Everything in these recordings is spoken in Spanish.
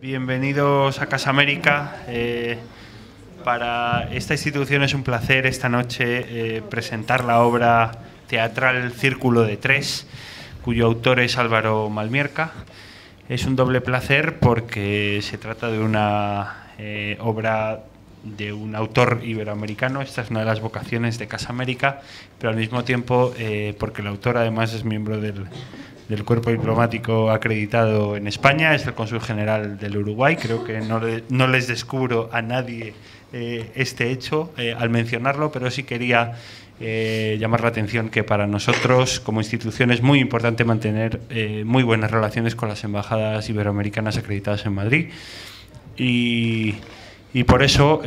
Bienvenidos a Casa América. Para esta institución es un placer esta noche presentar la obra teatral Círculo de Tres, cuyo autor es Álvaro Malmierca. Es un doble placer porque se trata de una obra de un autor iberoamericano. Esta es una de las vocaciones de Casa América, pero al mismo tiempo porque el autor además es miembro del cuerpo diplomático acreditado en España, es el cónsul general del Uruguay. Creo que no les descubro a nadie este hecho al mencionarlo, pero sí quería llamar la atención que para nosotros como institución es muy importante mantener muy buenas relaciones con las embajadas iberoamericanas acreditadas en Madrid, y por eso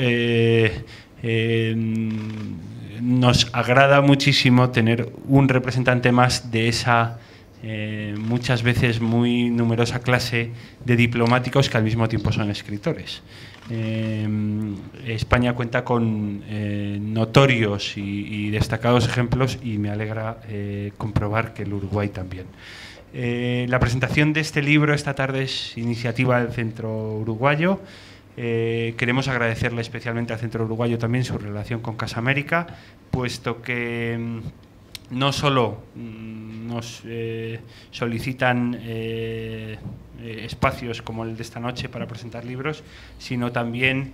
nos agrada muchísimo tener un representante más de esa muchas veces muy numerosa clase de diplomáticos que al mismo tiempo son escritores. España cuenta con notorios y destacados ejemplos, y me alegra comprobar que el Uruguay también. La presentación de este libro esta tarde es iniciativa del Centro Uruguayo. Queremos agradecerle especialmente al Centro Uruguayo también su relación con Casa América, puesto que no solo nos solicitan espacios como el de esta noche para presentar libros, sino también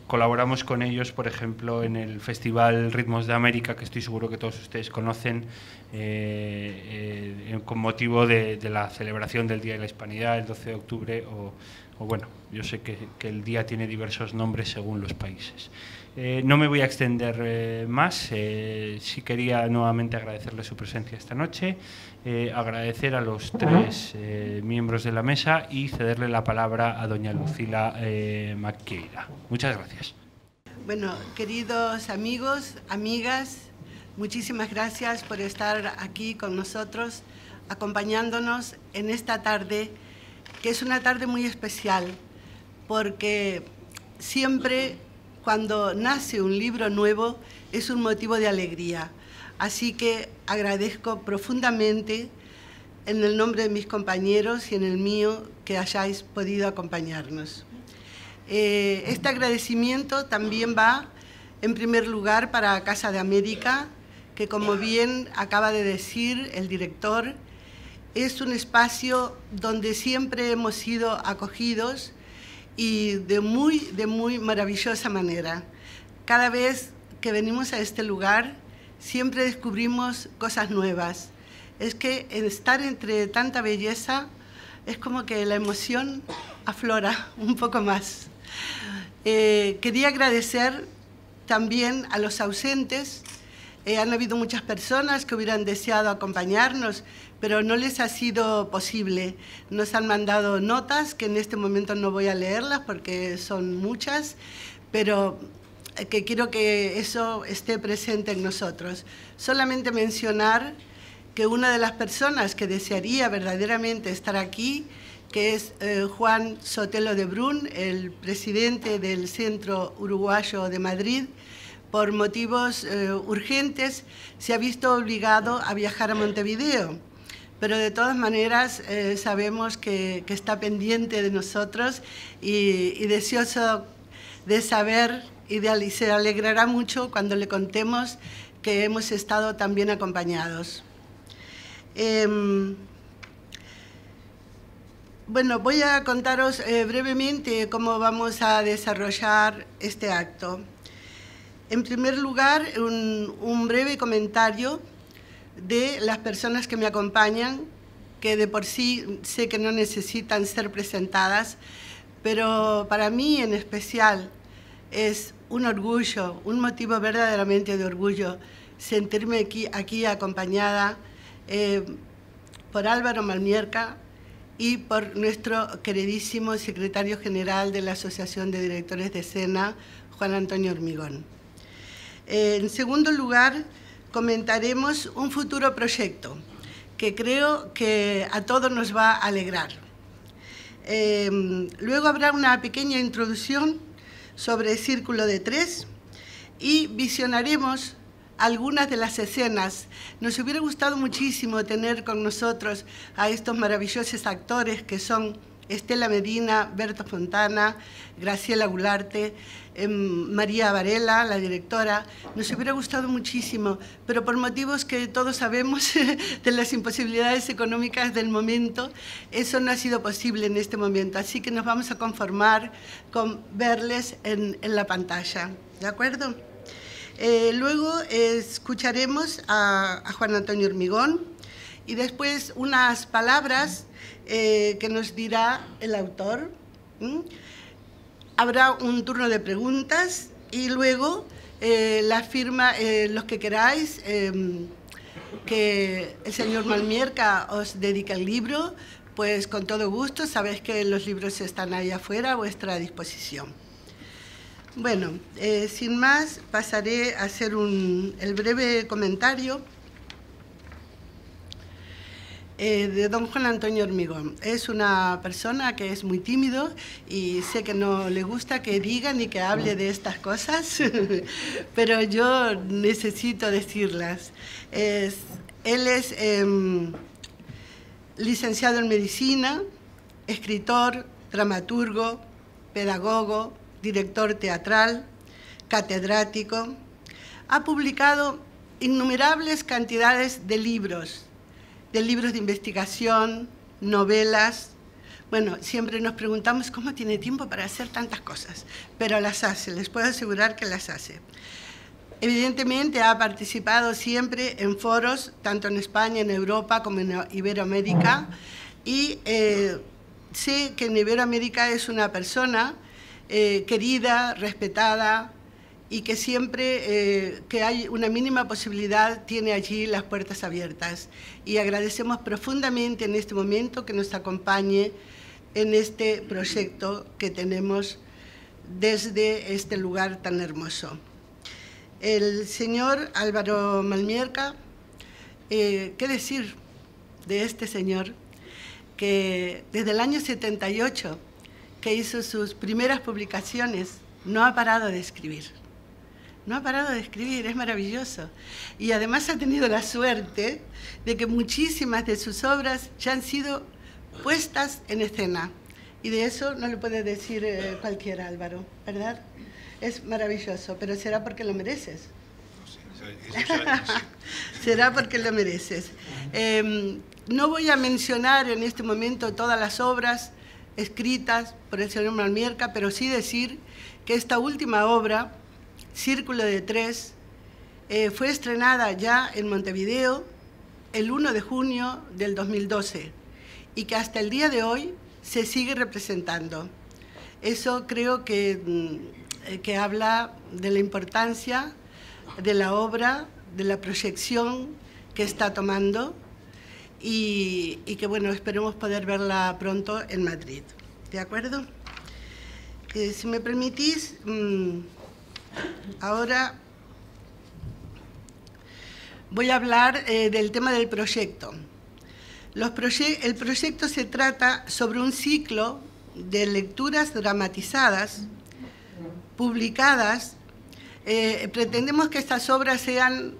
colaboramos con ellos, por ejemplo, en el Festival Ritmos de América, que estoy seguro que todos ustedes conocen, con motivo de la celebración del Día de la Hispanidad, el 12 de octubre, o bueno, yo sé que el día tiene diversos nombres según los países. No me voy a extender más. Sí quería nuevamente agradecerle su presencia esta noche, agradecer a los tres miembros de la mesa y cederle la palabra a doña Lucila Maqueira. Muchas gracias. Bueno, queridos amigos, amigas, muchísimas gracias por estar aquí con nosotros, acompañándonos en esta tarde, que es una tarde muy especial, porque siempre cuando nace un libro nuevo es un motivo de alegría. Así que agradezco profundamente, en el nombre de mis compañeros y en el mío, que hayáis podido acompañarnos. Este agradecimiento también va, en primer lugar, para Casa de América, que, como bien acaba de decir el director, es un espacio donde siempre hemos sido acogidos y de muy maravillosa manera. Cada vez que venimos a este lugar siempre descubrimos cosas nuevas. Es que estar entre tanta belleza es como que la emoción aflora un poco más. Quería agradecer también a los ausentes. Han habido muchas personas que hubieran deseado acompañarnos, pero no les ha sido posible. Nos han mandado notas, que en este momento no voy a leerlas porque son muchas, pero que quiero que eso esté presente en nosotros. Solamente mencionar que una de las personas que desearía verdaderamente estar aquí, que es Juan Sotelo de Brun, el presidente del Centro Uruguayo de Madrid, por motivos urgentes se ha visto obligado a viajar a Montevideo, pero de todas maneras sabemos que está pendiente de nosotros y deseoso de saber, y se alegrará mucho cuando le contemos que hemos estado también acompañados. Bueno, voy a contaros brevemente cómo vamos a desarrollar este acto. En primer lugar, un breve comentario de las personas que me acompañan, que de por sí sé que no necesitan ser presentadas, pero para mí en especial es un orgullo, un motivo verdaderamente de orgullo, sentirme aquí acompañada por Álvaro Malmierca y por nuestro queridísimo secretario general de la Asociación de Directores de Escena, Juan Antonio Hormigón. En segundo lugar, comentaremos un futuro proyecto que creo que a todos nos va a alegrar. Luego habrá una pequeña introducción sobre Círculo de Tres y visionaremos algunas de las escenas. Nos hubiera gustado muchísimo tener con nosotros a estos maravillosos actores que son Estela Medina, Berto Fontana, Graciela Gularte, María Varela, la directora. Nos hubiera gustado muchísimo, pero por motivos que todos sabemos de las imposibilidades económicas del momento, eso no ha sido posible en este momento. Así que nos vamos a conformar con verles en la pantalla. ¿De acuerdo? Luego escucharemos a Juan Antonio Hormigón y después unas palabras que nos dirá el autor. Habrá un turno de preguntas y luego la firma, los que queráis, que el señor Malmierca os dedique el libro, pues con todo gusto, sabéis que los libros están ahí afuera a vuestra disposición. Bueno, sin más, pasaré a hacer el breve comentario de don Juan Antonio Hormigón. Es una persona que es muy tímido y sé que no le gusta que diga ni que hable de estas cosas, pero yo necesito decirlas. Él es licenciado en medicina, escritor, dramaturgo, pedagogo, director teatral, catedrático. Ha publicado innumerables cantidades de libros de investigación, novelas. Bueno, siempre nos preguntamos cómo tiene tiempo para hacer tantas cosas, pero las hace, les puedo asegurar que las hace. Evidentemente ha participado siempre en foros, tanto en España, en Europa, como en Iberoamérica, y sé que en Iberoamérica es una persona querida, respetada, y que siempre que hay una mínima posibilidad tiene allí las puertas abiertas. Y agradecemos profundamente en este momento que nos acompañe en este proyecto que tenemos desde este lugar tan hermoso. El señor Álvaro Malmierca, ¿qué decir de este señor? Que desde el año 78, que hizo sus primeras publicaciones, no ha parado de escribir. No ha parado de escribir, es maravilloso. Y además ha tenido la suerte de que muchísimas de sus obras ya han sido puestas en escena. Y de eso no le puede decir cualquiera, Álvaro, ¿verdad? Es maravilloso, pero será porque lo mereces. Será porque lo mereces. No voy a mencionar en este momento todas las obras escritas por el señor Malmierca, pero sí decir que esta última obra, Círculo de Tres, fue estrenada ya en Montevideo el 1 de junio del 2012 y que hasta el día de hoy se sigue representando. Eso creo que habla de la importancia de la obra, de la proyección que está tomando y que, bueno, esperemos poder verla pronto en Madrid. ¿De acuerdo? Si me permitís, ahora voy a hablar del tema del proyecto. El proyecto se trata sobre un ciclo de lecturas dramatizadas, publicadas. Pretendemos que estas obras sean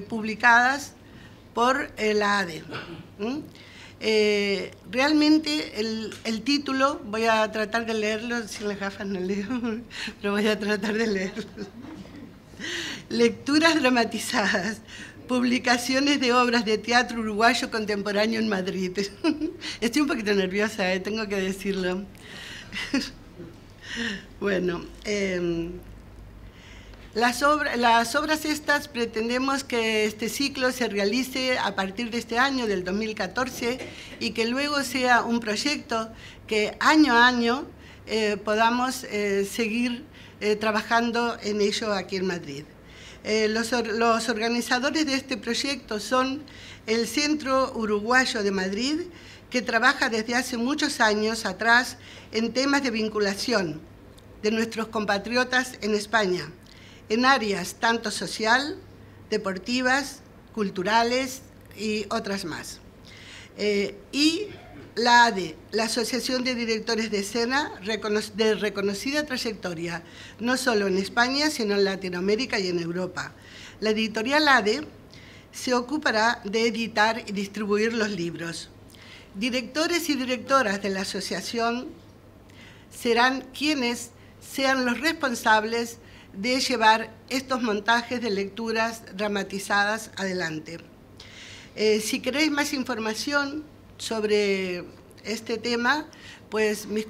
publicadas por la ADE. Realmente el título, voy a tratar de leerlo, sin las gafas no leo, pero voy a tratar de leerlo. Lecturas dramatizadas, publicaciones de obras de teatro uruguayo contemporáneo en Madrid. Estoy un poquito nerviosa, tengo que decirlo. Bueno, las obras estas pretendemos que este ciclo se realice a partir de este año, del 2014, y que luego sea un proyecto que año a año podamos seguir trabajando en ello aquí en Madrid. Los organizadores de este proyecto son el Centro Uruguayo de Madrid, que trabaja desde hace muchos años atrás en temas de vinculación de nuestros compatriotas en España, en áreas tanto social, deportivas, culturales y otras más. Y la ADE, la Asociación de Directores de Escena, de reconocida trayectoria, no solo en España, sino en Latinoamérica y en Europa. La editorial ADE se ocupará de editar y distribuir los libros. Directores y directoras de la asociación serán quienes sean los responsables de llevar estos montajes de lecturas dramatizadas adelante. Si queréis más información sobre este tema, pues mis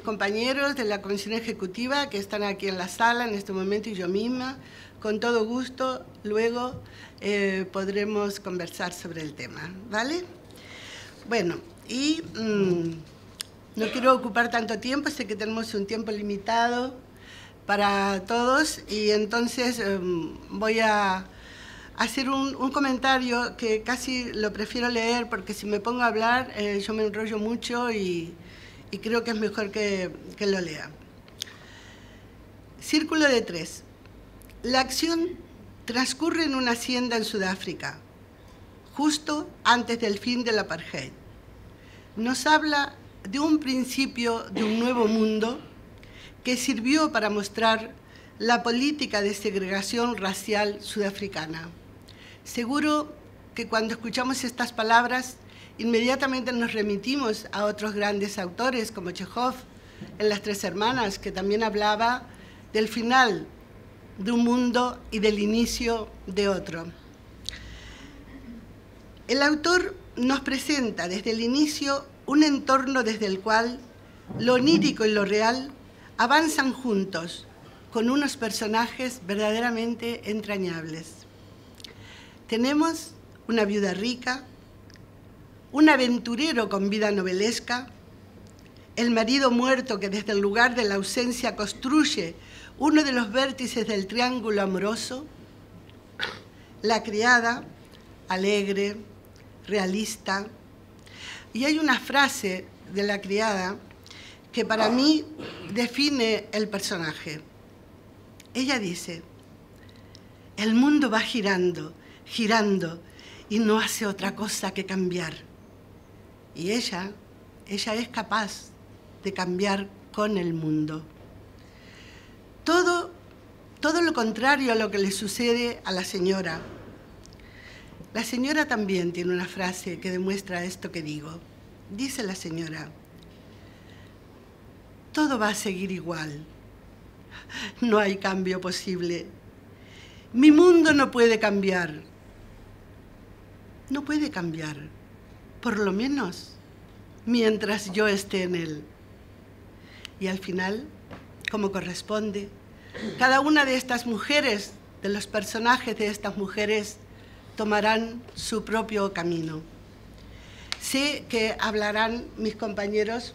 compañeros de la Comisión Ejecutiva, que están aquí en la sala en este momento, y yo misma, con todo gusto, luego podremos conversar sobre el tema, ¿vale? Bueno, y no quiero ocupar tanto tiempo, sé que tenemos un tiempo limitado para todos, y entonces voy a hacer un comentario que casi lo prefiero leer, porque si me pongo a hablar yo me enrollo mucho y creo que es mejor que lo lea. Círculo de 3. La acción transcurre en una hacienda en Sudáfrica, justo antes del fin del apartheid. Nos habla de un principio de un nuevo mundo que sirvió para mostrar la política de segregación racial sudafricana. Seguro que cuando escuchamos estas palabras, inmediatamente nos remitimos a otros grandes autores como Chekhov en Las Tres Hermanas, que también hablaba del final de un mundo y del inicio de otro. El autor nos presenta desde el inicio un entorno desde el cual lo onírico y lo real avanzan juntos, con unos personajes verdaderamente entrañables. Tenemos una viuda rica, un aventurero con vida novelesca, el marido muerto que desde el lugar de la ausencia construye uno de los vértices del triángulo amoroso, la criada, alegre, realista. Y hay una frase de la criada que para mí define el personaje. Ella dice: el mundo va girando, girando, y no hace otra cosa que cambiar. Y ella es capaz de cambiar con el mundo. Todo lo contrario a lo que le sucede a la señora. La señora también tiene una frase que demuestra esto que digo. Dice la señora: todo va a seguir igual. No hay cambio posible. Mi mundo no puede cambiar. No puede cambiar, por lo menos mientras yo esté en él. Y al final, como corresponde, cada una de estas mujeres, de los personajes de estas mujeres, tomarán su propio camino. Sé que hablarán mis compañeros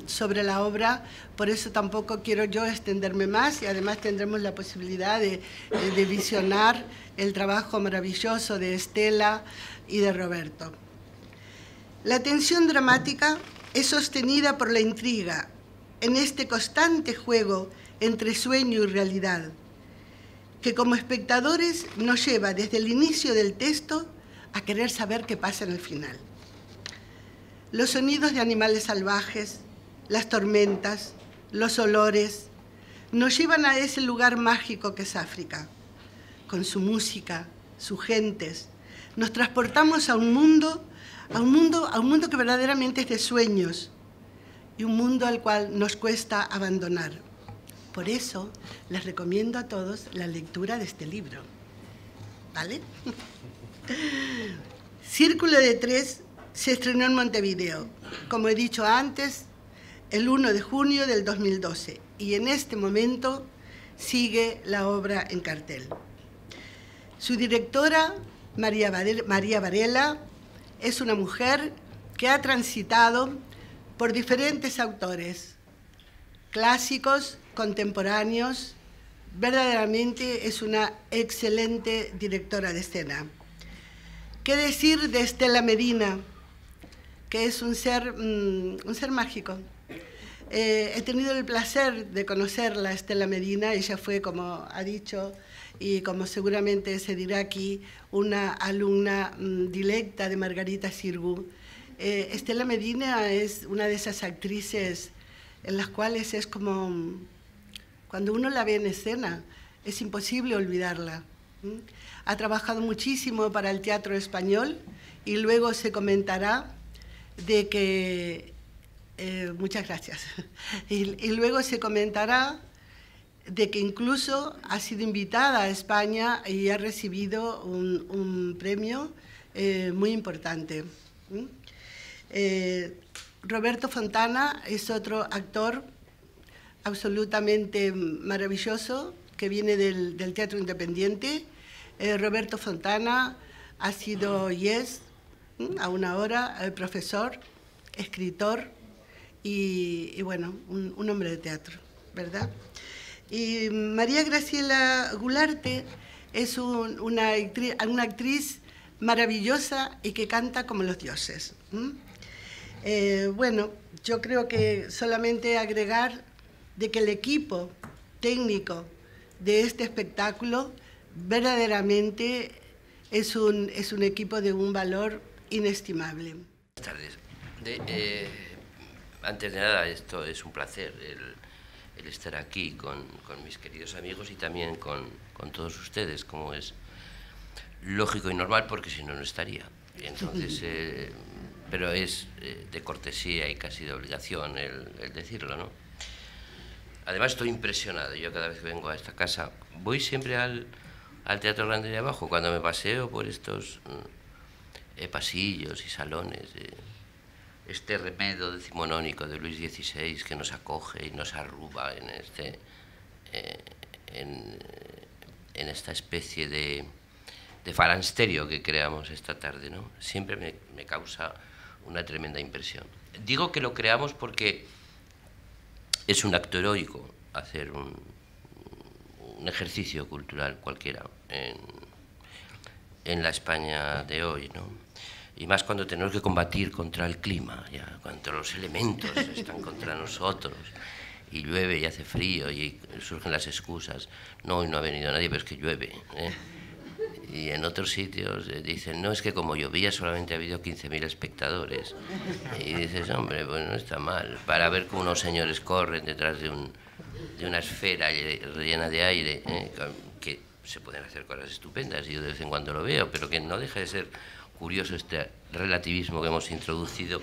sobre la obra, por eso tampoco quiero yo extenderme más, y además tendremos la posibilidad de visionar el trabajo maravilloso de Estela y de Roberto. La tensión dramática es sostenida por la intriga en este constante juego entre sueño y realidad, que como espectadores nos lleva desde el inicio del texto a querer saber qué pasa en el final. Los sonidos de animales salvajes, las tormentas, los olores, nos llevan a ese lugar mágico que es África. Con su música, sus gentes, nos transportamos a un mundo que verdaderamente es de sueños, y un mundo al cual nos cuesta abandonar. Por eso les recomiendo a todos la lectura de este libro. ¿Vale? Círculo de 3 se estrenó en Montevideo, como he dicho antes, el 1 de junio del 2012, y en este momento sigue la obra en cartel. Su directora, María Varela, es una mujer que ha transitado por diferentes autores, clásicos, contemporáneos. Verdaderamente es una excelente directora de escena. ¿Qué decir de Estela Medina, que es un ser mágico? He tenido el placer de conocerla, Estela Medina. Ella fue, como ha dicho, y como seguramente se dirá aquí, una alumna directa de Margarita Xirgu. Estela Medina es una de esas actrices en las cuales es como, cuando uno la ve en escena, es imposible olvidarla. Ha trabajado muchísimo para el teatro español, y luego se comentará de que... muchas gracias. Y luego se comentará de que incluso ha sido invitada a España y ha recibido un premio muy importante. Roberto Fontana es otro actor absolutamente maravilloso que viene del teatro independiente. Roberto Fontana ha sido a una hora, profesor, escritor y bueno, un hombre de teatro, ¿verdad? Y María Graciela Gularte es una actriz maravillosa y que canta como los dioses. Bueno, yo creo que solamente agregar de que el equipo técnico de este espectáculo verdaderamente es un equipo de un valor inestimable. Buenas tardes. Antes de nada, esto es un placer el estar aquí con mis queridos amigos y también con todos ustedes, como es lógico y normal, porque si no, no estaría. Entonces, pero es de cortesía y casi de obligación el decirlo, ¿no? Además, estoy impresionado. Yo cada vez que vengo a esta casa, voy siempre al Teatro Grande de abajo, cuando me paseo por estos pasillos y salones, este remedo decimonónico de Luis XVI que nos acoge y nos arruba en esta especie de falansterio que creamos esta tarde, ¿no? Siempre me causa una tremenda impresión. Digo que lo creamos porque es un acto heroico hacer un ejercicio cultural cualquiera en la España de hoy, ¿no? Y más cuando tenemos que combatir contra el clima, ya, cuando los elementos están contra nosotros, y llueve y hace frío y surgen las excusas. No, hoy no ha venido nadie, pero es que llueve, ¿eh? Y en otros sitios dicen, no, es que como llovía solamente ha habido 15.000 espectadores. Y dices, hombre, pues no está mal, para ver cómo unos señores corren detrás de una esfera llena de aire, que se pueden hacer cosas estupendas, y yo de vez en cuando lo veo, pero que no deja de ser curioso este relativismo que hemos introducido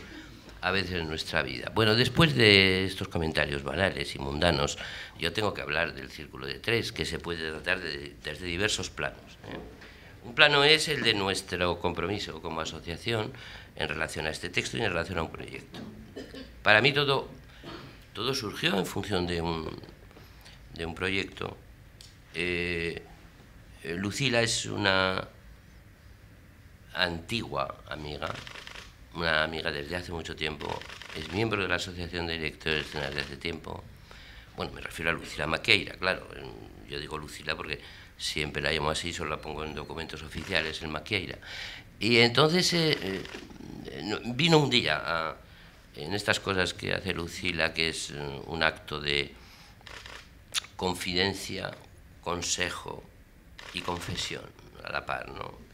a veces en nuestra vida. Bueno, después de estos comentarios banales y mundanos, yo tengo que hablar del Círculo de Tres, que se puede tratar desde diversos planos, ¿eh? Un plano es el de nuestro compromiso como asociación en relación a este texto y en relación a un proyecto. Para mí todo surgió en función de un proyecto. Lucila es una antigua amiga, una amiga desde hace mucho tiempo, es miembro de la Asociación de Directores de Escena desde hace tiempo. Bueno, me refiero a Lucila Maqueira, claro, yo digo Lucila porque siempre la llamo así, solo la pongo en documentos oficiales, en Maqueira. Y entonces vino un día en estas cosas que hace Lucila, que es un acto de confidencia, consejo y confesión a la par, ¿no?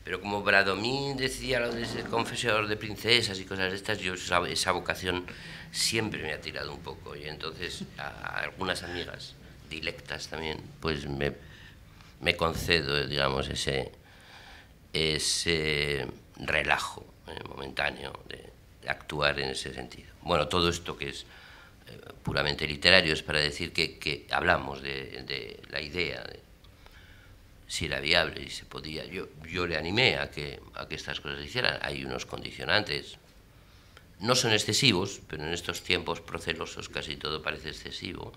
Pero como Bradomín decía lo de ser confesor de princesas y cosas de estas, yo esa vocación siempre me ha tirado un poco. Y entonces a algunas amigas dilectas también, pues me concedo, digamos, ese relajo momentáneo de actuar en ese sentido. Bueno, todo esto que es puramente literario es para decir que hablamos de la idea de si era viable y se podía. Yo le animé a que estas cosas se hicieran. Hay unos condicionantes, no son excesivos, pero en estos tiempos procelosos casi todo parece excesivo,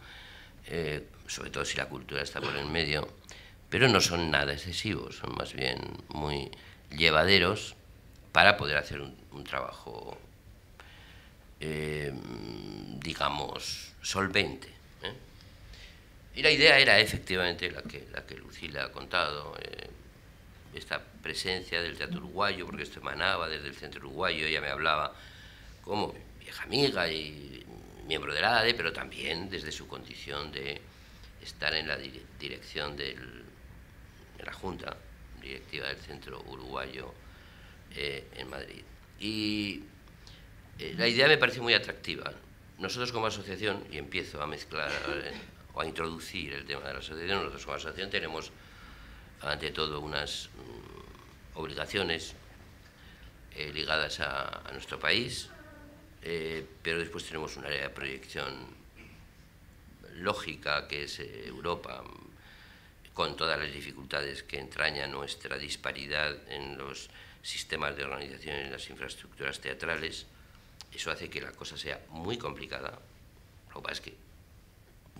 sobre todo si la cultura está por el medio, pero no son nada excesivos, son más bien muy llevaderos para poder hacer un trabajo, digamos, solvente. Y la idea era efectivamente la que Lucila ha contado, esta presencia del teatro uruguayo, porque esto emanaba desde el centro uruguayo. Ella me hablaba como vieja amiga y miembro de la ADE, pero también desde su condición de estar en la dirección de la Junta Directiva del Centro Uruguayo en Madrid. Y la idea me pareció muy atractiva. Nosotros como asociación, y empiezo a mezclar o a introducir el tema de la asociación, nosotros como asociación tenemos ante todo unas obligaciones ligadas a nuestro país, pero después tenemos un área de proyección lógica que es Europa, con todas las dificultades que entraña nuestra disparidad en los sistemas de organización y en las infraestructuras teatrales. Eso hace que la cosa sea muy complicada. Lo que pasa es que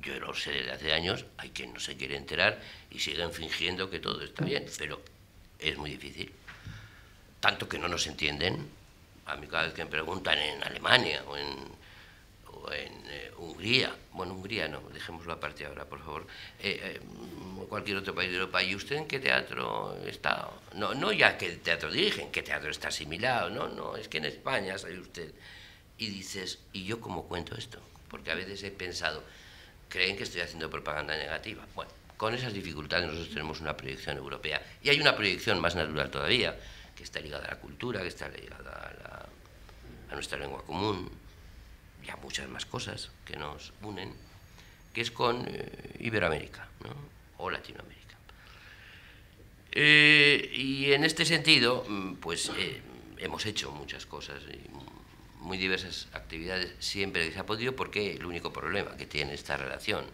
yo lo sé desde hace años, hay quien no se quiere enterar y siguen fingiendo que todo está bien, pero es muy difícil. Tanto que no nos entienden. A mí cada vez que me preguntan en Alemania o en Hungría, bueno, Hungría no, dejémoslo aparte ahora, por favor, cualquier otro país de Europa, ¿y usted en qué teatro está? No ya qué teatro dirige, en qué teatro está asimilado, no, es que en España sale usted. Y dices, ¿y yo cómo cuento esto? Porque a veces he pensado, creen que estoy haciendo propaganda negativa. Bueno, con esas dificultades nosotros tenemos una proyección europea, y hay una proyección más natural todavía, que está ligada a la cultura, que está ligada a nuestra lengua común, y a muchas más cosas que nos unen, que es con Iberoamérica, ¿no? O Latinoamérica. Y en este sentido, pues hemos hecho muchas cosas, muy diversas actividades, siempre que se ha podido, porque el único problema que tiene esta relación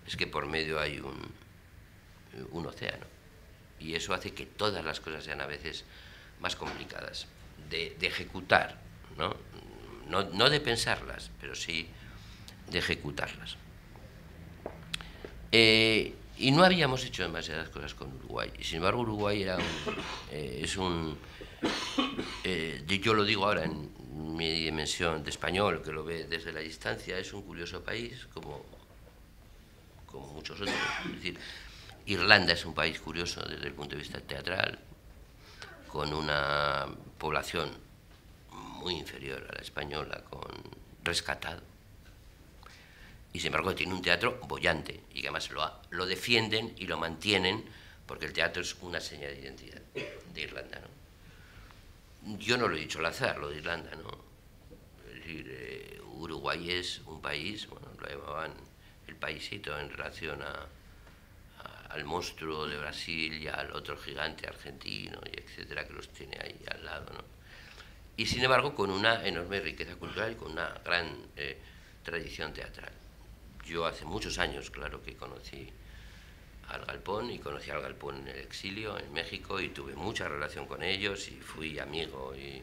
es que por medio hay un océano, y eso hace que todas las cosas sean a veces más complicadas de ejecutar, ¿no? No de pensarlas, pero sí de ejecutarlas. Y no habíamos hecho demasiadas cosas con Uruguay, y sin embargo Uruguay era yo lo digo ahora en mi dimensión de español, que lo ve desde la distancia, es un curioso país, como muchos otros. Es decir, Irlanda es un país curioso desde el punto de vista teatral, con una población muy inferior a la española, rescatado, y sin embargo tiene un teatro boyante, y que además lo defienden y lo mantienen, porque el teatro es una señal de identidad de Irlanda, ¿no? Yo no lo he dicho al azar, lo de Irlanda, ¿no? Es decir, Uruguay es un país, bueno, lo llamaban el paisito en relación al monstruo de Brasil y al otro gigante argentino, y etcétera, que los tiene ahí al lado, ¿no? Y sin embargo con una enorme riqueza cultural y con una gran tradición teatral. Yo hace muchos años, claro, que conocí al Galpón, y conocí al Galpón en el exilio en México, y tuve mucha relación con ellos y fui amigo, y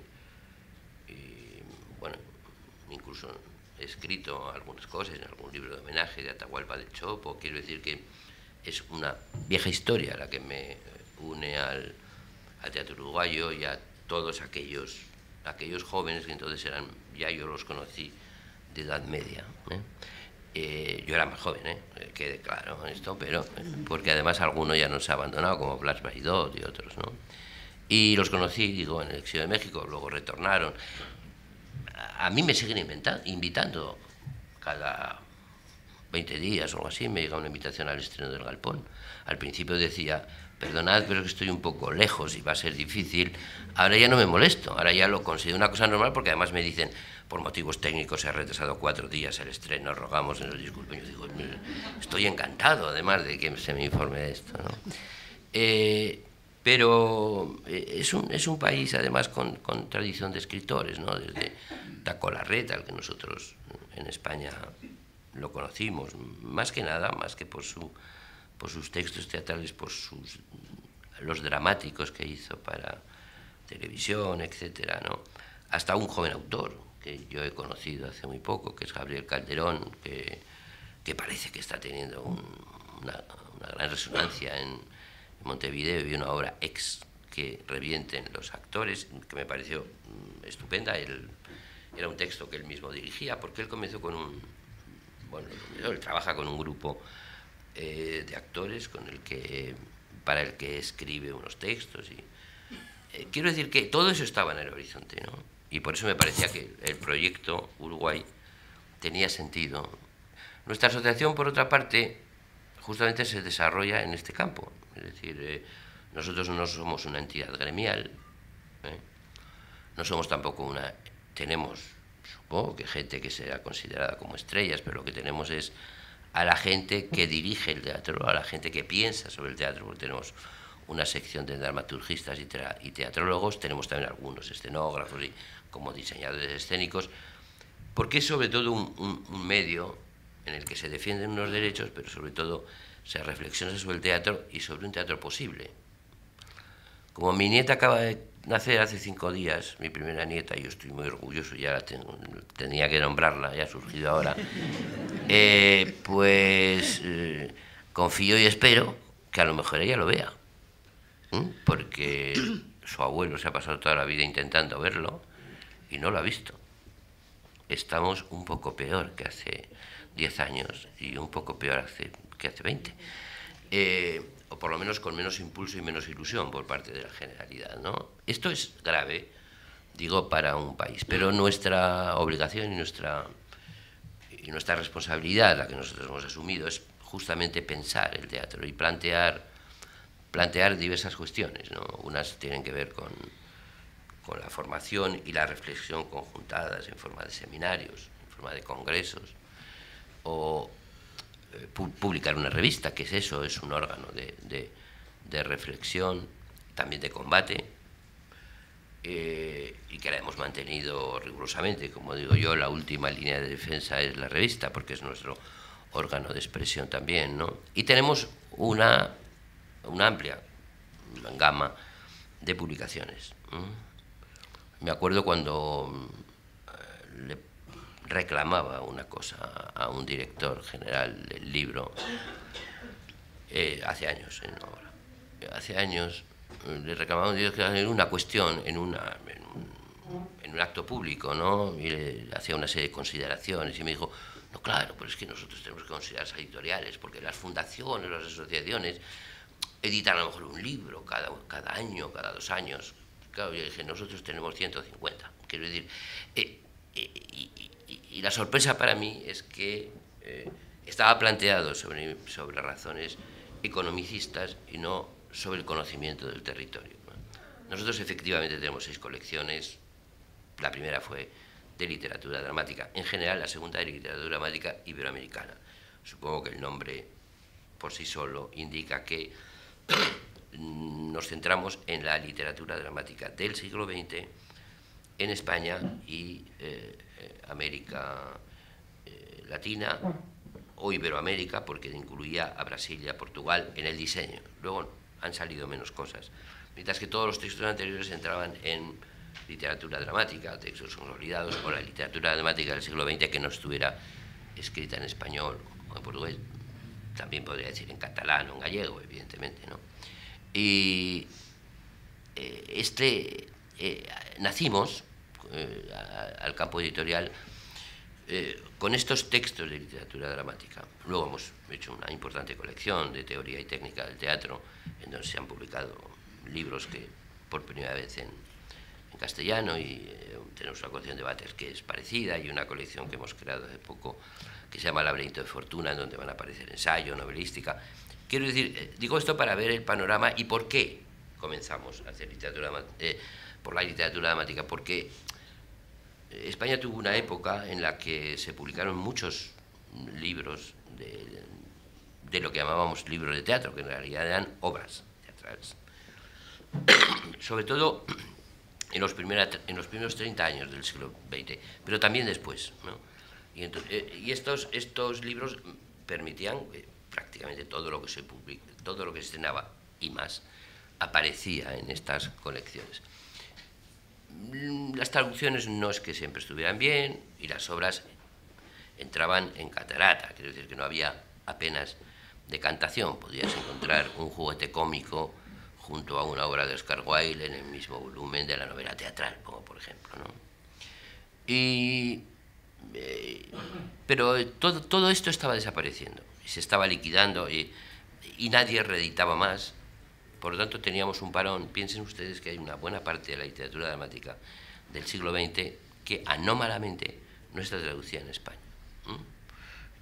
bueno, incluso he escrito algunas cosas en algún libro de homenaje de Atahualpa del Chopo. Quiero decir que es una vieja historia la que me une al teatro uruguayo y a todos aquellos jóvenes que entonces ya yo los conocí de edad media, yo era más joven, quede claro esto, pero porque además algunos ya nos ha abandonado, como Blas Baidot y otros, ¿no? Y los conocí, digo, en el exilio de México, luego retornaron. A mí me siguen invitando cada 20 días o algo así, me llega una invitación al estreno del Galpón. Al principio decía, perdonad, pero que estoy un poco lejos y va a ser difícil. Ahora ya no me molesto, ahora ya lo considero una cosa normal, porque además me dicen, por motivos técnicos se ha retrasado 4 días el estreno, rogamos en los disculpen. Yo digo, estoy encantado, además de que se me informe de esto, ¿no? Pero es un país además con tradición de escritores, ¿no? Desde Taco Larreta, al que nosotros en España lo conocimos, más que nada, más que por sus textos teatrales, por los dramáticos que hizo para televisión, etcétera, ¿no? Hasta un joven autor que yo he conocido hace muy poco, que es Gabriel Calderón, que parece que está teniendo una gran resonancia en Montevideo, y una obra que revienten los actores, que me pareció estupenda. Era un texto que él mismo dirigía, porque él comenzó él trabaja con un grupo de actores para el que escribe unos textos, y quiero decir que todo eso estaba en el horizonte, ¿no? Y por eso me parecía que el proyecto Uruguay tenía sentido. Nuestra asociación, por otra parte, justamente se desarrolla en este campo. Es decir, nosotros no somos una entidad gremial, no somos tampoco tenemos, supongo que gente que será considerada como estrellas, pero lo que tenemos es a la gente que dirige el teatro, a la gente que piensa sobre el teatro, porque tenemos una sección de dramaturgistas y teatrólogos, tenemos también algunos escenógrafos y como diseñadores escénicos, porque es sobre todo un medio en el que se defienden unos derechos, pero sobre todo se reflexiona sobre el teatro y sobre un teatro posible. Como mi nieta acaba de nacer hace 5 días, mi primera nieta, y yo estoy muy orgulloso, ya la tenía que nombrarla, ya ha surgido ahora, confío y espero que a lo mejor ella lo vea, porque su abuelo se ha pasado toda la vida intentando verlo y no lo ha visto. Estamos un poco peor que hace 10 años y un poco peor que hace 20. O por lo menos con menos impulso y menos ilusión por parte de la generalidad, ¿no? Esto es grave, digo, para un país, pero nuestra obligación y nuestra responsabilidad, la que nosotros hemos asumido, es justamente pensar el teatro y plantear diversas cuestiones, ¿no? Unas tienen que ver con la formación y la reflexión conjuntadas en forma de seminarios, en forma de congresos, o publicar una revista, que es eso, es un órgano de reflexión, también de combate, y que la hemos mantenido rigurosamente. Como digo yo, la última línea de defensa es la revista, porque es nuestro órgano de expresión también, ¿no? Y tenemos una amplia gama de publicaciones. Me acuerdo cuando le reclamaba una cosa a un director general del libro, hace años, hace años le reclamaba a un director general en una cuestión, en un acto público, ¿no? Y le hacía una serie de consideraciones y me dijo, no, claro, pero es que nosotros tenemos que considerar las editoriales, porque las fundaciones, las asociaciones editan a lo mejor un libro cada año, cada 2 años. Claro, yo dije, nosotros tenemos 150. Quiero decir, y la sorpresa para mí es que estaba planteado sobre razones economicistas y no sobre el conocimiento del territorio, ¿no? Nosotros efectivamente tenemos 6 colecciones. La primera fue de literatura dramática en general, la segunda de literatura dramática iberoamericana. Supongo que el nombre por sí solo indica que nos centramos en la literatura dramática del siglo XX en España y América Latina o Iberoamérica, porque incluía a Brasil y a Portugal en el diseño. Luego han salido menos cosas, mientras que todos los textos anteriores entraban en literatura dramática, textos consolidados, o la literatura dramática del siglo XX que no estuviera escrita en español o en portugués, también podría decir en catalán o en gallego, evidentemente, ¿no? Y nacimos al campo editorial con estos textos de literatura dramática. Luego hemos hecho una importante colección de teoría y técnica del teatro, en donde se han publicado libros que por primera vez en castellano, y tenemos una colección de Bates que es parecida, y una colección que hemos creado hace poco que se llama Laberinto de Fortuna, en donde van a aparecer ensayo, novelística. Quiero decir, digo esto para ver el panorama y por qué comenzamos a hacer literatura por la literatura dramática, porque España tuvo una época en la que se publicaron muchos libros de lo que llamábamos libros de teatro, que en realidad eran obras teatrales. Sobre todo en los primeros 30 años del siglo XX, pero también después, ¿no? Y estos libros permitían que prácticamente todo lo que se estrenaba y más aparecía en estas colecciones. Las traducciones no es que siempre estuvieran bien, y las obras entraban en catarata, quiero decir que no había apenas decantación. Podías encontrar un juguete cómico junto a una obra de Oscar Wilde en el mismo volumen de la novela teatral, como por ejemplo, ¿no? Pero todo esto estaba desapareciendo, y se estaba liquidando, y nadie reeditaba más. Por lo tanto, teníamos un parón. Piensen ustedes que hay una buena parte de la literatura dramática del siglo XX que anómalamente no está traducida en España,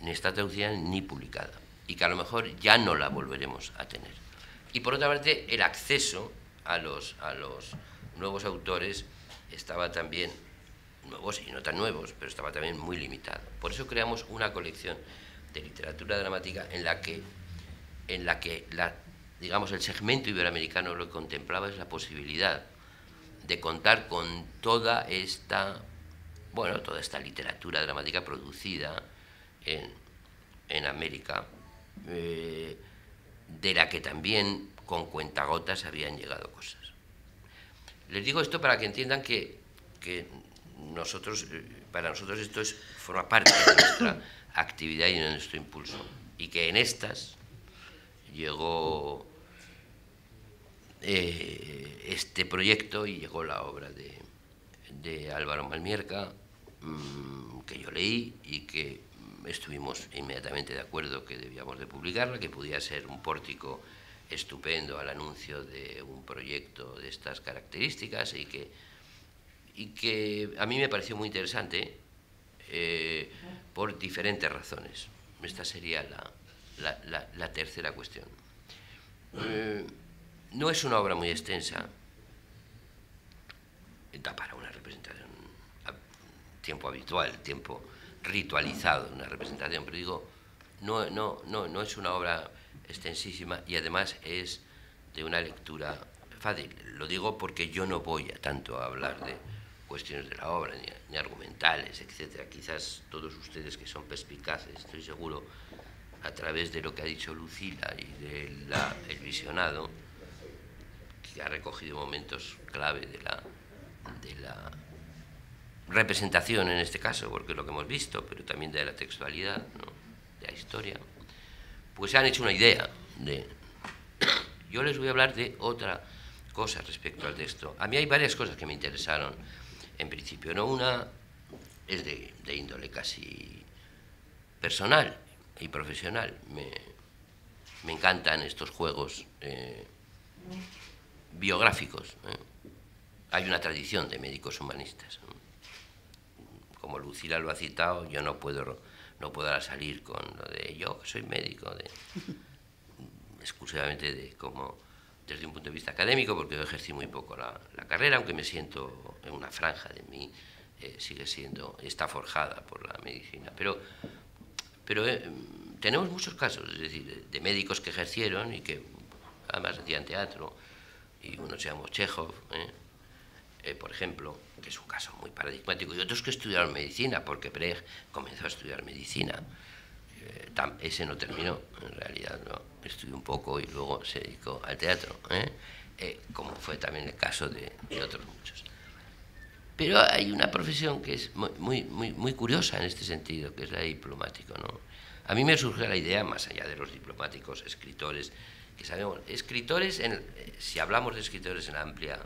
ni está traducida ni publicada, y que a lo mejor ya no la volveremos a tener. Y por otra parte, el acceso a los nuevos autores estaba también, nuevos y no tan nuevos, pero estaba también muy limitado. Por eso creamos una colección de literatura dramática en la que digamos, el segmento iberoamericano lo que contemplaba es la posibilidad de contar con toda esta, bueno, toda esta literatura dramática producida en América, de la que también con cuentagotas habían llegado cosas. Les digo esto para que entiendan que nosotros, para nosotros esto forma parte de nuestra actividad y de nuestro impulso, y que en estas llegó este proyecto y llegó la obra de Álvaro Malmierca, que yo leí y que estuvimos inmediatamente de acuerdo que debíamos de publicarla, que podía ser un pórtico estupendo al anuncio de un proyecto de estas características y que a mí me pareció muy interesante por diferentes razones. Esta sería la tercera cuestión. No es una obra muy extensa, da para una representación a tiempo habitual, tiempo ritualizado, una representación, pero digo, no es una obra extensísima y además es de una lectura fácil. Lo digo porque yo no voy tanto a hablar de cuestiones de la obra, ni argumentales, etcétera. Quizás todos ustedes que son perspicaces, estoy seguro, a través de lo que ha dicho Lucila y del visionado, que ha recogido momentos clave de la representación en este caso, porque es lo que hemos visto, pero también de la textualidad, ¿no?, de la historia, pues se han hecho una idea de... Yo les voy a hablar de otra cosa respecto al texto. A mí hay varias cosas que me interesaron en principio, ¿no? Una es de índole casi personal y profesional. Me encantan estos juegos biográficos, ¿eh? Hay una tradición de médicos humanistas, ¿no? Como Lucila lo ha citado, yo no puedo ahora salir con lo de yo que soy médico, exclusivamente como desde un punto de vista académico, porque yo ejercí muy poco la carrera, aunque me siento en una franja de mí, está forjada por la medicina. Pero tenemos muchos casos, es decir, de médicos que ejercieron y que además hacían teatro, y uno se llama Chekhov, por ejemplo, que es un caso muy paradigmático, y otros que estudiaron medicina, porque Brecht comenzó a estudiar medicina. Ese no terminó, en realidad, ¿no? Estudió un poco y luego se dedicó al teatro, como fue también el caso de otros muchos. Pero hay una profesión que es muy curiosa en este sentido, que es la de diplomático, ¿no? A mí me surge la idea, más allá de los diplomáticos, escritores, que sabemos, escritores, si hablamos de escritores en la amplia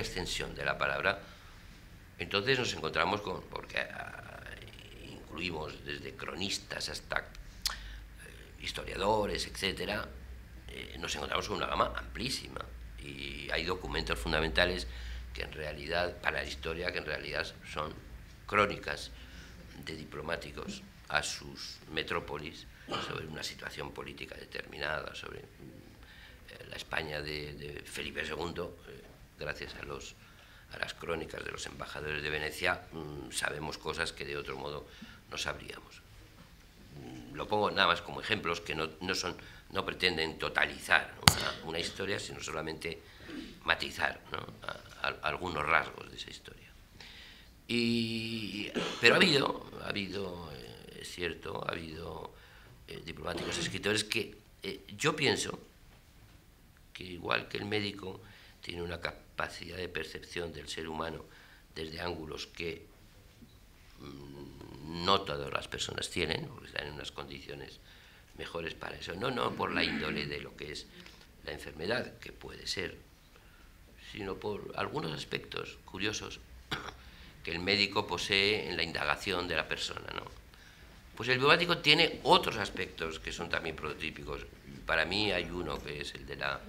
extensión de la palabra, entonces nos encontramos con, porque incluimos desde cronistas hasta historiadores, etcétera, nos encontramos con una gama amplísima y hay documentos fundamentales que en realidad, para la historia, que en realidad son crónicas de diplomáticos a sus metrópolis sobre una situación política determinada, sobre la España de Felipe II, gracias a las crónicas de los embajadores de Venecia, sabemos cosas que de otro modo no sabríamos. Lo pongo nada más como ejemplos que no pretenden totalizar una historia, sino solamente matizar, ¿no?, algunos rasgos de esa historia. Pero ha habido, es cierto, ha habido diplomáticos, escritores que yo pienso que igual que el médico tiene una capacidad de percepción del ser humano desde ángulos que no todas las personas tienen, porque están en unas condiciones mejores para eso, no por la índole de lo que es la enfermedad, que puede ser, sino por algunos aspectos curiosos que el médico posee en la indagación de la persona, ¿no? Pues el diplomático tiene otros aspectos que son también prototípicos. Para mí hay uno que es el de la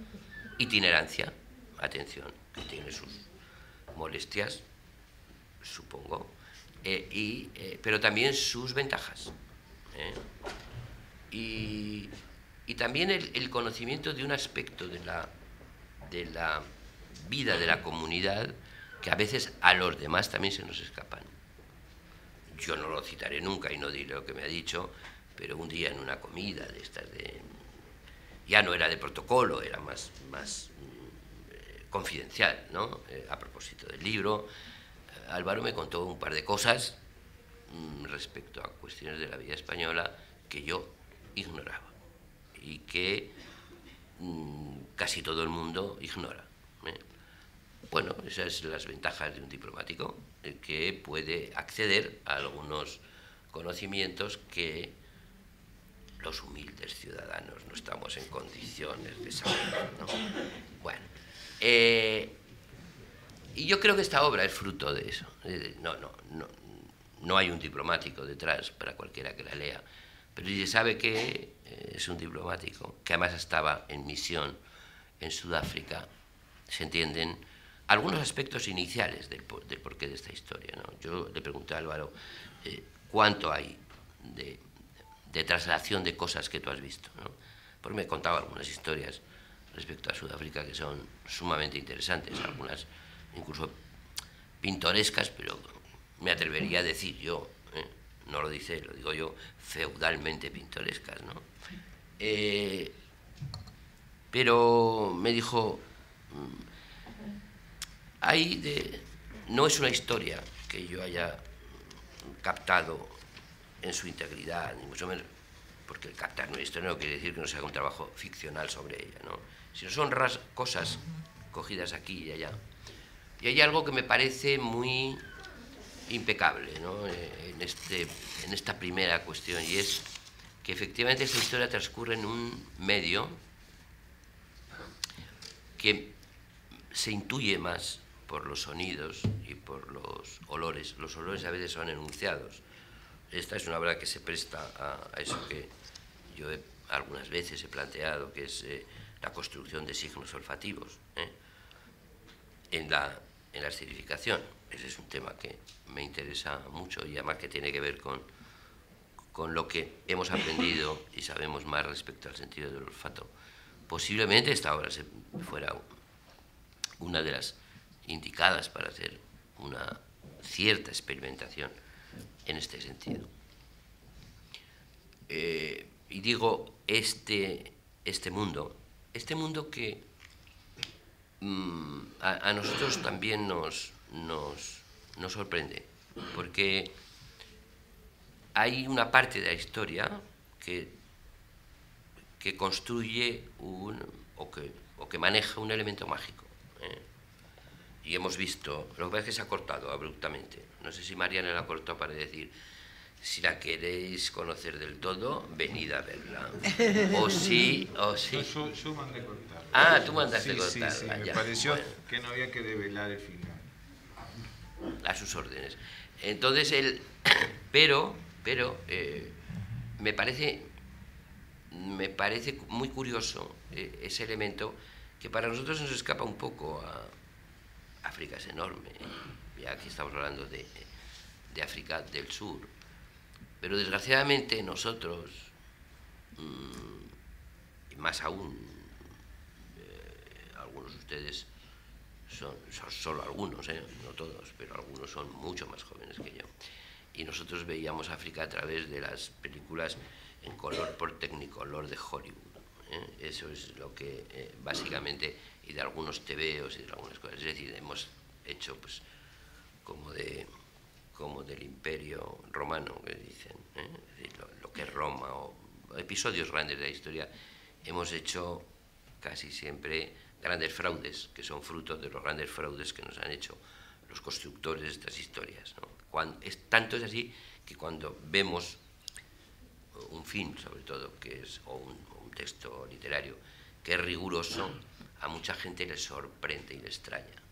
itinerancia, atención, que tiene sus molestias, supongo, pero también sus ventajas. Y también el conocimiento de un aspecto de la vida de la comunidad que a veces a los demás también se nos escapan. Yo no lo citaré nunca y no diré lo que me ha dicho, pero un día en una comida de estas de... Ya no era de protocolo, era más confidencial, ¿no? A propósito del libro, Álvaro me contó un par de cosas respecto a cuestiones de la vida española que yo ignoraba y que casi todo el mundo ignora. Bueno, esas son las ventajas de un diplomático, que puede acceder a algunos conocimientos que los humildes ciudadanos no estamos en condiciones de saber, ¿no? Bueno, y yo creo que esta obra es fruto de eso. No hay un diplomático detrás para cualquiera que la lea, pero si se sabe que es un diplomático, que además estaba en misión en Sudáfrica, se entienden algunos aspectos iniciales del porqué de esta historia, ¿no? Yo le pregunté a Álvaro cuánto hay de traslación de cosas que tú has visto, ¿no? Porque me contaba algunas historias respecto a Sudáfrica que son sumamente interesantes, algunas incluso pintorescas, pero me atrevería a decir yo, no lo dice, lo digo yo, feudalmente pintorescas, ¿no? Pero me dijo, no es una historia que yo haya captado en su integridad, ni mucho menos, porque el captar una historia no quiere decir que no se haga un trabajo ficcional sobre ella, ¿no? Sino son cosas cogidas aquí y allá. Y hay algo que me parece muy impecable, ¿no? en esta primera cuestión, y es que efectivamente esta historia transcurre en un medio que se intuye más por los sonidos y por los olores. Los olores a veces son enunciados. Esta es una obra que se presta a eso que yo algunas veces he planteado, que es la construcción de signos olfativos en la escenificación. Ese es un tema que me interesa mucho y además que tiene que ver con lo que hemos aprendido y sabemos más respecto al sentido del olfato. Posiblemente esta obra fuera una de las indicadas para hacer una cierta experimentación en este sentido. Y digo este mundo que a nosotros también nos sorprende, porque hay una parte de la historia que construye o que maneja un elemento mágico. Y hemos visto, lo que pasa es que se ha cortado abruptamente. No sé si Mariana la cortó para decir, si la queréis conocer del todo, venid a verla. O sí. Yo mandé cortar. Ah, tú mandaste cortar. Sí, me pareció que no había que develar el final. A sus órdenes. Entonces, pero me parece muy curioso ese elemento que para nosotros nos escapa un poco. África es enorme, ya aquí estamos hablando de África del Sur, pero desgraciadamente nosotros, y más aún, algunos de ustedes son solo algunos, no todos, pero algunos son mucho más jóvenes que yo, y nosotros veíamos África a través de las películas en color por Technicolor de Hollywood. Eso es lo que básicamente, y de algunos tebeos y de algunas cosas, es decir, hemos hecho pues como del Imperio Romano, que dicen, es decir, lo que es Roma, o episodios grandes de la historia, hemos hecho casi siempre grandes fraudes, que son fruto de los grandes fraudes que nos han hecho los constructores de estas historias, ¿no? Tanto es así que cuando vemos un film, sobre todo, o un texto literario que es riguroso, a mucha gente le sorprende y le extraña,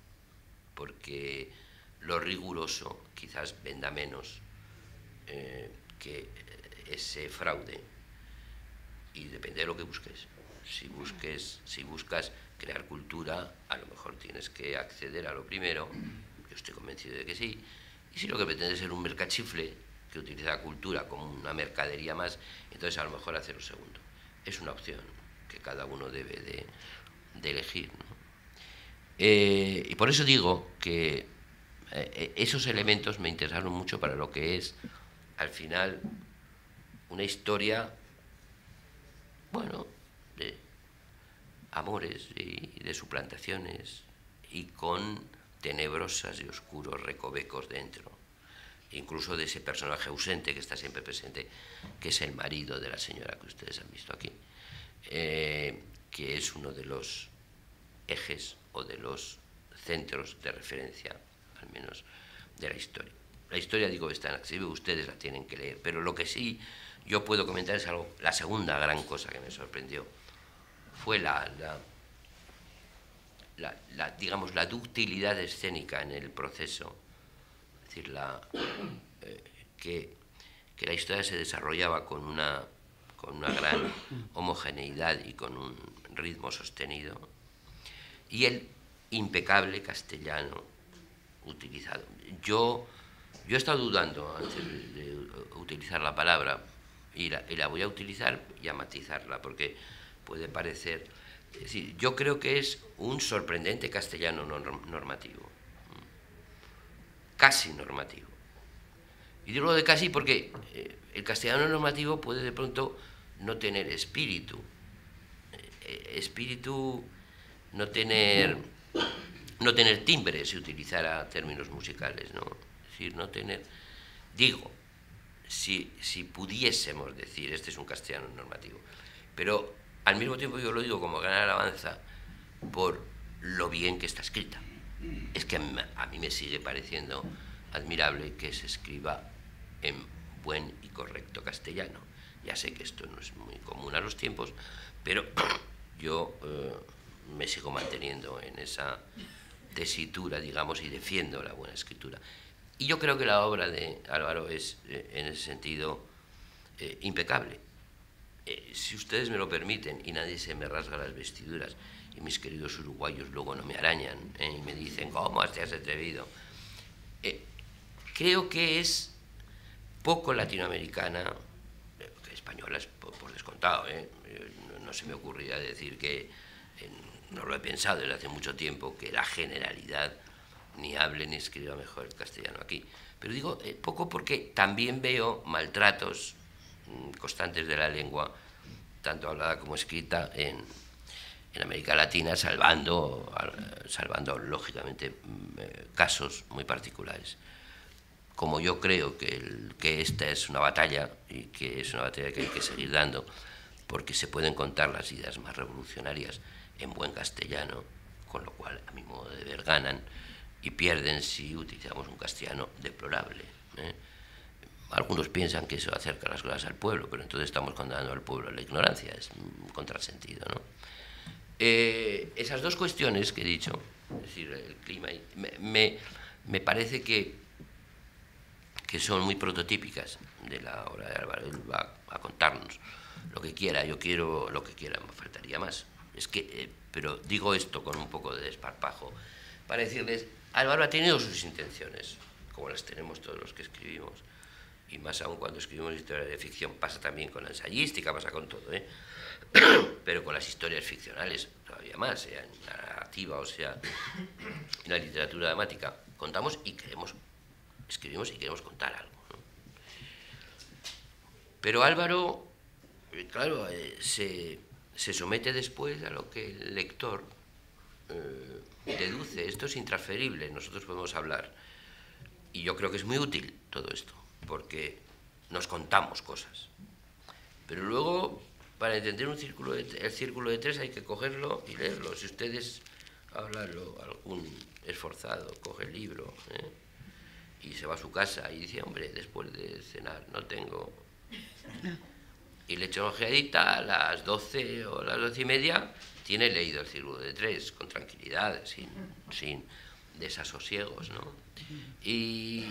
porque lo riguroso quizás venda menos que ese fraude, y depende de lo que busques. Si buscas crear cultura, a lo mejor tienes que acceder a lo primero, yo estoy convencido de que sí, y si lo que pretende es ser un mercachifle que utiliza la cultura como una mercadería más, entonces a lo mejor hacer lo segundo. Es una opción que cada uno debe de elegir, ¿no? Y por eso digo que esos elementos me interesaron mucho para lo que es, al final, una historia, bueno, de amores y de suplantaciones y con tenebrosas y oscuros recovecos dentro, incluso de ese personaje ausente que está siempre presente, que es el marido de la señora que ustedes han visto aquí, que es uno de los ejes o de los centros de referencia, al menos, de la historia. La historia, digo, está en accesible, ustedes la tienen que leer, pero lo que sí yo puedo comentar es algo, la segunda gran cosa que me sorprendió fue digamos, la ductilidad escénica en el proceso, es decir, que la historia se desarrollaba con una gran homogeneidad y con un ritmo sostenido, y el impecable castellano utilizado. Yo he estado dudando antes de utilizar la palabra, y la voy a utilizar y a matizarla, porque puede parecer... Es decir, yo creo que es un sorprendente castellano normativo, casi normativo. Y digo lo de casi porque el castellano normativo puede de pronto no tener espíritu, no tener timbre, si utilizara términos musicales, ¿no? Es decir, no tener... Digo, si pudiésemos decir, este es un castellano normativo, pero al mismo tiempo yo lo digo como gran alabanza por lo bien que está escrita. Es que a mí me sigue pareciendo admirable que se escriba en buen y correcto castellano. Ya sé que esto no es muy común a los tiempos, pero yo me sigo manteniendo en esa tesitura, digamos, y defiendo la buena escritura. Y yo creo que la obra de Álvaro es, en ese sentido, impecable. Si ustedes me lo permiten, y nadie se me rasga las vestiduras, y mis queridos uruguayos luego no me arañan, y me dicen, ¿cómo te has atrevido? Creo que es poco latinoamericana, española es por descontado, no se me ocurría decir que, no lo he pensado desde hace mucho tiempo, que la generalidad ni hable ni escriba mejor el castellano aquí. Pero digo poco porque también veo maltratos constantes de la lengua, tanto hablada como escrita, en América Latina, salvando lógicamente casos muy particulares. Como yo creo que esta es una batalla, y que es una batalla que hay que seguir dando, porque se pueden contar las ideas más revolucionarias en buen castellano, con lo cual, a mi modo de ver, ganan, y pierden si utilizamos un castellano deplorable. Algunos piensan que eso acerca las cosas al pueblo, pero entonces estamos condenando al pueblo a la ignorancia, es un contrasentido, ¿no? Esas dos cuestiones que he dicho, es decir, el clima, me parece que son muy prototípicas de la obra de Álvaro. Él va a contarnos lo que quiera, yo quiero lo que quiera, me faltaría más. Es que, pero digo esto con un poco de desparpajo, para decirles, Álvaro ha tenido sus intenciones, como las tenemos todos los que escribimos, y más aún cuando escribimos historias de ficción, pasa también con la ensayística, pasa con todo, pero con las historias ficcionales todavía más, sea en la narrativa o sea en la literatura dramática, contamos y escribimos y queremos contar algo, ¿no? Pero Álvaro, claro, se somete después a lo que el lector deduce. Esto es intransferible, nosotros podemos hablar, y yo creo que es muy útil todo esto, porque nos contamos cosas, pero luego, para entender el círculo de tres hay que cogerlo y leerlo. Si ustedes, algún esforzado coge el libro y se va a su casa y dice, hombre, después de cenar no tengo, y le echa una ojeadita a las 12 o las 12:30, tiene leído el círculo de tres con tranquilidad, sin desasosiegos, ¿no? Y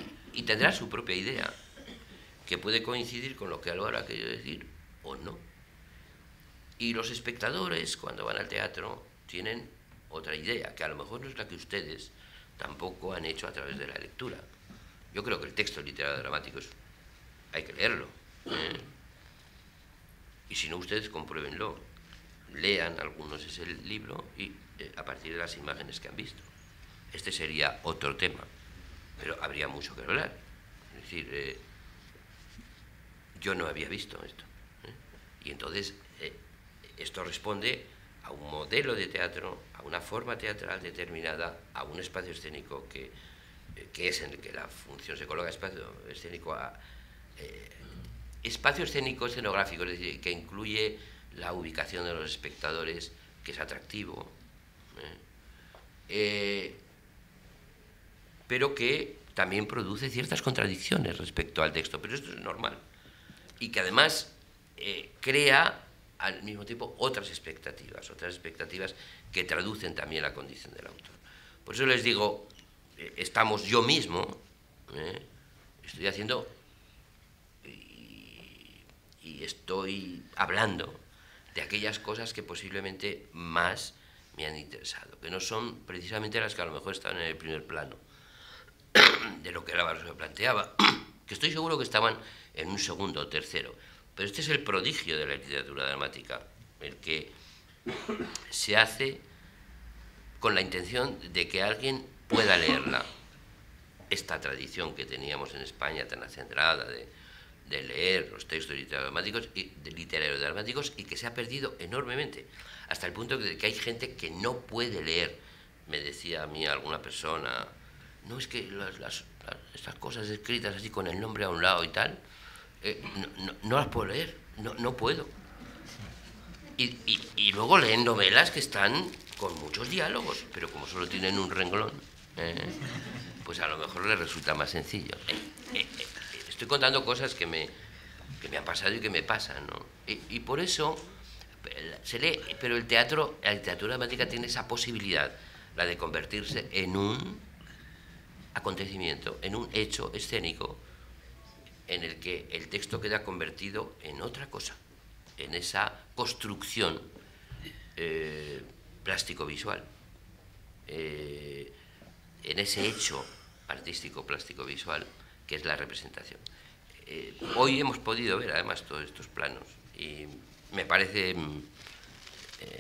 tendrá su propia idea, que puede coincidir con lo que Álvaro ha querido decir o no. Y los espectadores, cuando van al teatro, tienen otra idea, que a lo mejor no es la que ustedes tampoco han hecho a través de la lectura. Yo creo que el texto literario dramático hay que leerlo, y si no, ustedes compruébenlo, lean algunos ese libro y a partir de las imágenes que han visto. Este sería otro tema, pero habría mucho que hablar. Es decir, yo no había visto esto. Y entonces esto responde a un modelo de teatro, a una forma teatral determinada, a un espacio escénico que es en el que la función se coloca, espacio escénico escenográfico, es decir, que incluye la ubicación de los espectadores, que es atractivo, pero que también produce ciertas contradicciones respecto al texto, pero esto es normal, y que además crea al mismo tiempo otras expectativas que traducen también la condición del autor. Por eso les digo, yo mismo, estoy haciendo y estoy hablando de aquellas cosas que posiblemente más me han interesado, que no son precisamente las que a lo mejor están en el primer plano de lo que Álvaro se planteaba, que estoy seguro que estaban en un segundo o tercero. Pero este es el prodigio de la literatura dramática, el que se hace con la intención de que alguien pueda leerla. Esta tradición que teníamos en España tan acendrada de leer los textos literarios dramáticos y que se ha perdido enormemente, hasta el punto de que hay gente que no puede leer. Me decía a mí alguna persona, no, es que estas cosas escritas así con el nombre a un lado y tal, no las puedo leer, no puedo. Y luego leen novelas que están con muchos diálogos, pero como solo tienen un renglón, pues a lo mejor les resulta más sencillo. Estoy contando cosas que me han pasado y que me pasan, ¿no? Y por eso se lee, pero la literatura dramática tiene esa posibilidad, la de convertirse en un acontecimiento, en un hecho escénico, en el que el texto queda convertido en otra cosa, en esa construcción plástico-visual, en ese hecho artístico plástico-visual que es la representación. Hoy hemos podido ver además todos estos planos y me parece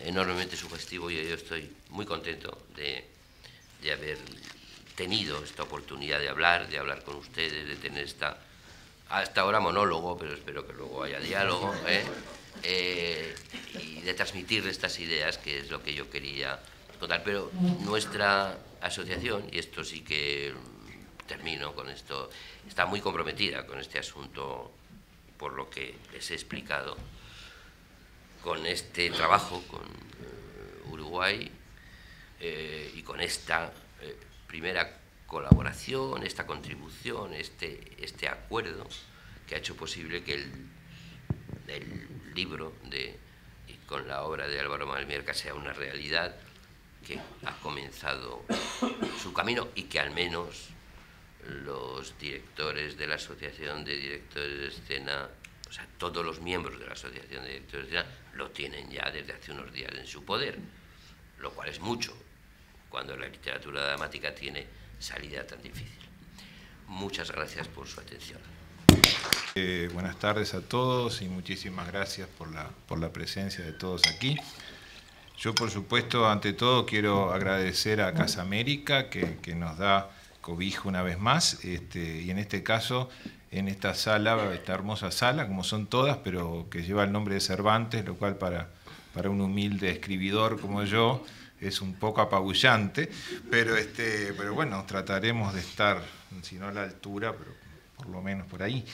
enormemente sugestivo y yo estoy muy contento de haber tenido esta oportunidad de hablar con ustedes, de tener hasta ahora monólogo, pero espero que luego haya diálogo, y de transmitir estas ideas, que es lo que yo quería contar. Pero nuestra asociación, y esto sí que termino con esto, está muy comprometida con este asunto, por lo que les he explicado, con este trabajo con Uruguay y con esta primera colaboración, esta contribución, este acuerdo que ha hecho posible que el libro con la obra de Álvaro Malmierca sea una realidad, que ha comenzado su camino y que al menos los directores de la Asociación de Directores de Escena, o sea, todos los miembros de la Asociación de Directores de Escena lo tienen ya desde hace unos días en su poder, lo cual es mucho cuando la literatura dramática tiene salida tan difícil. Muchas gracias por su atención. Buenas tardes a todos y muchísimas gracias por la presencia de todos aquí. Yo, por supuesto, ante todo quiero agradecer a Casa América que nos da cobijo una vez más, y en este caso, en esta sala, esta hermosa sala, como son todas, pero que lleva el nombre de Cervantes, lo cual para un humilde escribidor como yo es un poco apabullante, pero bueno, trataremos de estar, si no a la altura, pero por lo menos por ahí.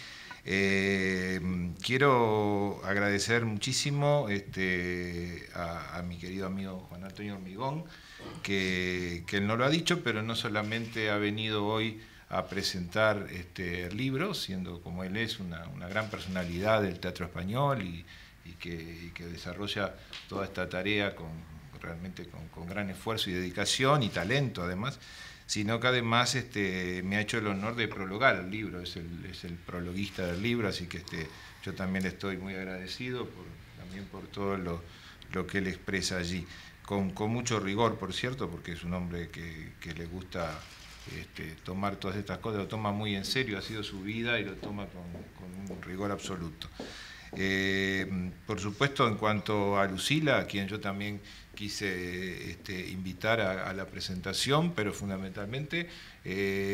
Quiero agradecer muchísimo a mi querido amigo Juan Antonio Hormigón, que él no lo ha dicho, pero no solamente ha venido hoy a presentar el libro, siendo como él es una gran personalidad del teatro español y que desarrolla toda esta tarea realmente con gran esfuerzo y dedicación y talento además, sino que además me ha hecho el honor de prologar el libro, es el prologuista del libro, así que yo también estoy muy agradecido también por todo lo que él expresa allí, con mucho rigor, por cierto, porque es un hombre que le gusta tomar todas estas cosas, lo toma muy en serio, ha sido su vida y lo toma con un rigor absoluto. Por supuesto, en cuanto a Lucila, a quien yo también quise invitar a la presentación, pero fundamentalmente,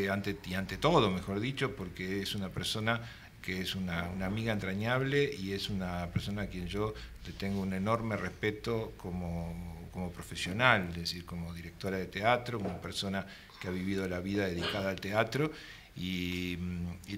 ante todo, mejor dicho, porque es una persona es una amiga entrañable y es una persona a quien yo le tengo un enorme respeto como profesional, es decir, como directora de teatro, como persona que ha vivido la vida dedicada al teatro, y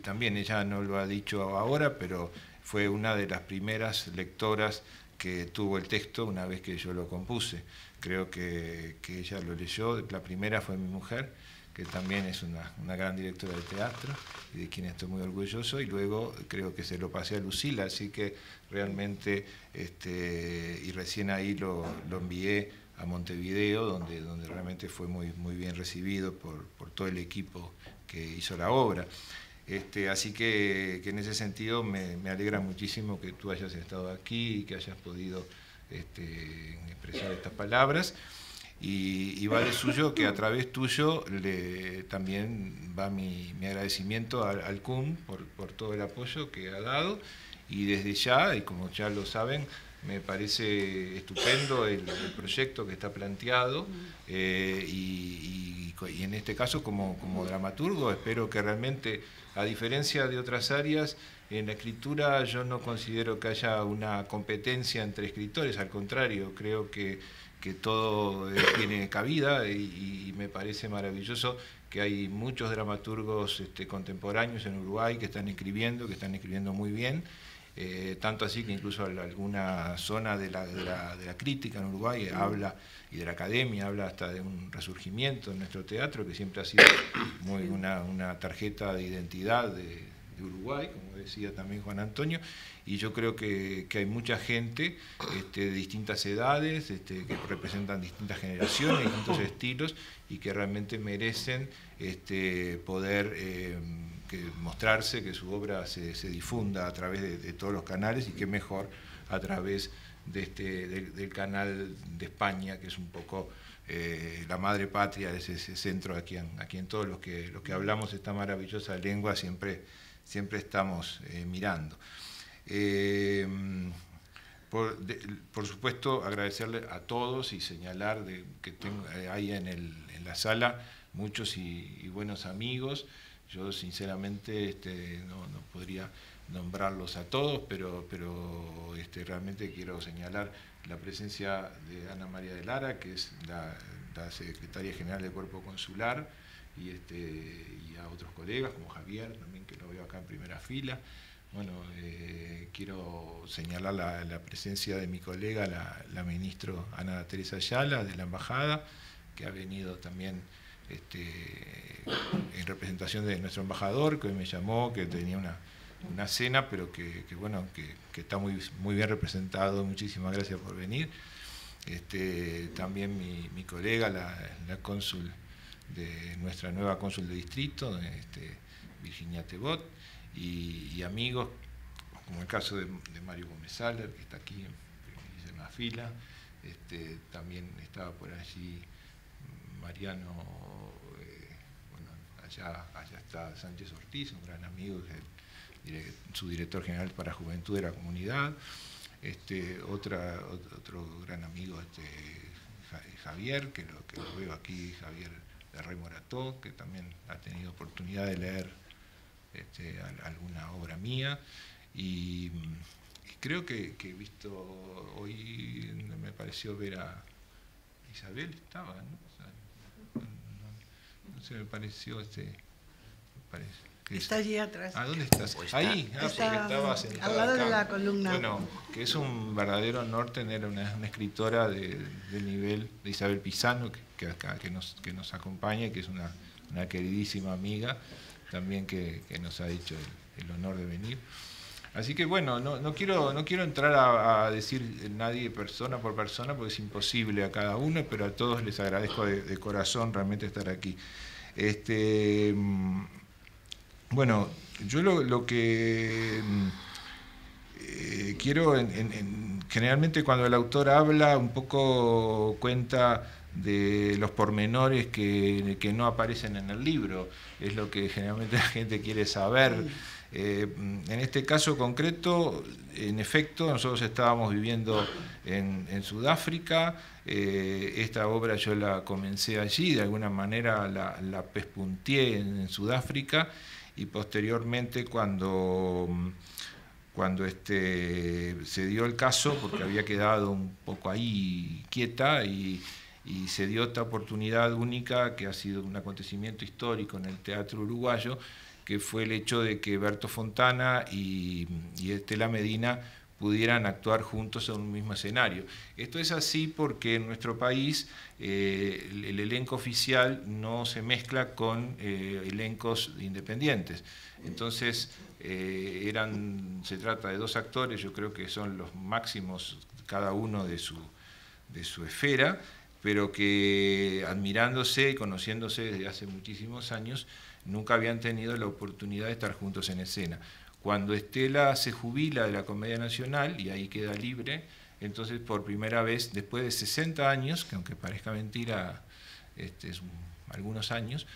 también ella no lo ha dicho ahora, pero fue una de las primeras lectoras que tuvo el texto una vez que yo lo compuse. Creo que ella lo leyó, la primera fue mi mujer, que también es una gran directora de teatro y de quien estoy muy orgulloso, y luego creo que se lo pasé a Lucila, así que realmente, y recién ahí lo envié a Montevideo, donde realmente fue muy bien recibido por todo el equipo que hizo la obra. Así que en ese sentido me alegra muchísimo que tú hayas estado aquí y que hayas podido expresar estas palabras. Y va de suyo que a través tuyo también va mi agradecimiento al CUM por todo el apoyo que ha dado, y desde ya, y como ya lo saben, me parece estupendo el proyecto que está planteado, y en este caso como dramaturgo espero que realmente, a diferencia de otras áreas, en la escritura yo no considero que haya una competencia entre escritores, al contrario, creo que todo tiene cabida, y me parece maravilloso que hay muchos dramaturgos contemporáneos en Uruguay que están escribiendo muy bien, tanto así que incluso alguna zona de la crítica en Uruguay habla, y de la academia habla hasta de un resurgimiento en nuestro teatro, que siempre ha sido una tarjeta de identidad de Uruguay, como decía también Juan Antonio, y yo creo que hay mucha gente de distintas edades, que representan distintas generaciones, distintos estilos, y que realmente merecen poder mostrarse, que su obra se difunda a través de todos los canales, y qué mejor a través del canal de España, que es un poco la madre patria de ese centro aquí en todos los que hablamos esta maravillosa lengua siempre estamos mirando. Por supuesto, agradecerle a todos y señalar que hay en la sala muchos y buenos amigos. Yo sinceramente no podría nombrarlos a todos, pero realmente quiero señalar la presencia de Ana María de Lara, que es la secretaria general del Cuerpo Consular, y a otros colegas como Javier, también, que lo veo acá en primera fila. Bueno, quiero señalar la presencia de mi colega, la ministra Ana Teresa Ayala, de la Embajada, que ha venido también en representación de nuestro embajador, que hoy me llamó, que tenía una cena, pero que está muy bien representado. Muchísimas gracias por venir. También mi colega, la cónsul de nuestra nueva cónsul de distrito, Virginia Tebot, y amigos, como el caso de Mario Gómez Saller, que está aquí en la fila. También estaba por allí Mariano, allá está Sánchez Ortiz, un gran amigo, su director general para Juventud de la Comunidad. Otro gran amigo, Javier, que lo veo aquí, Javier de Rey Morató, que también ha tenido oportunidad de leer alguna obra mía, y creo que he visto hoy, me pareció ver a Isabel, estaba, ¿no? No sé, me pareció está allí atrás. ¿Ah, dónde estás? Ahí, porque estaba sentada al lado acá. de la columna. Bueno, que es un verdadero honor tener una escritora del nivel de Isabel Pisano, que nos acompaña, y que es una queridísima amiga también, que nos ha hecho el honor de venir. Así que bueno, no quiero entrar a decir nadie persona por persona, porque es imposible a cada uno, pero a todos les agradezco de corazón realmente estar aquí. Bueno, yo lo que quiero, generalmente cuando el autor habla, un poco cuenta de los pormenores que no aparecen en el libro, es lo que generalmente la gente quiere saber. En este caso concreto, en efecto, nosotros estábamos viviendo en Sudáfrica. Esta obra yo la comencé allí, de alguna manera la pespunteé en Sudáfrica, y posteriormente cuando se dio el caso, porque había quedado un poco ahí quieta, y se dio esta oportunidad única que ha sido un acontecimiento histórico en el teatro uruguayo, que fue el hecho de que Berto Fontana y Estela Medina pudieran actuar juntos en un mismo escenario. Esto es así porque en nuestro país el elenco oficial no se mezcla con elencos independientes. Entonces se trata de dos actores, yo creo que son los máximos cada uno de su esfera, pero que admirándose y conociéndose desde hace muchísimos años, nunca habían tenido la oportunidad de estar juntos en escena. Cuando Estela se jubila de la Comedia Nacional y ahí queda libre, entonces por primera vez, después de 60 años, que aunque parezca mentira, algunos años,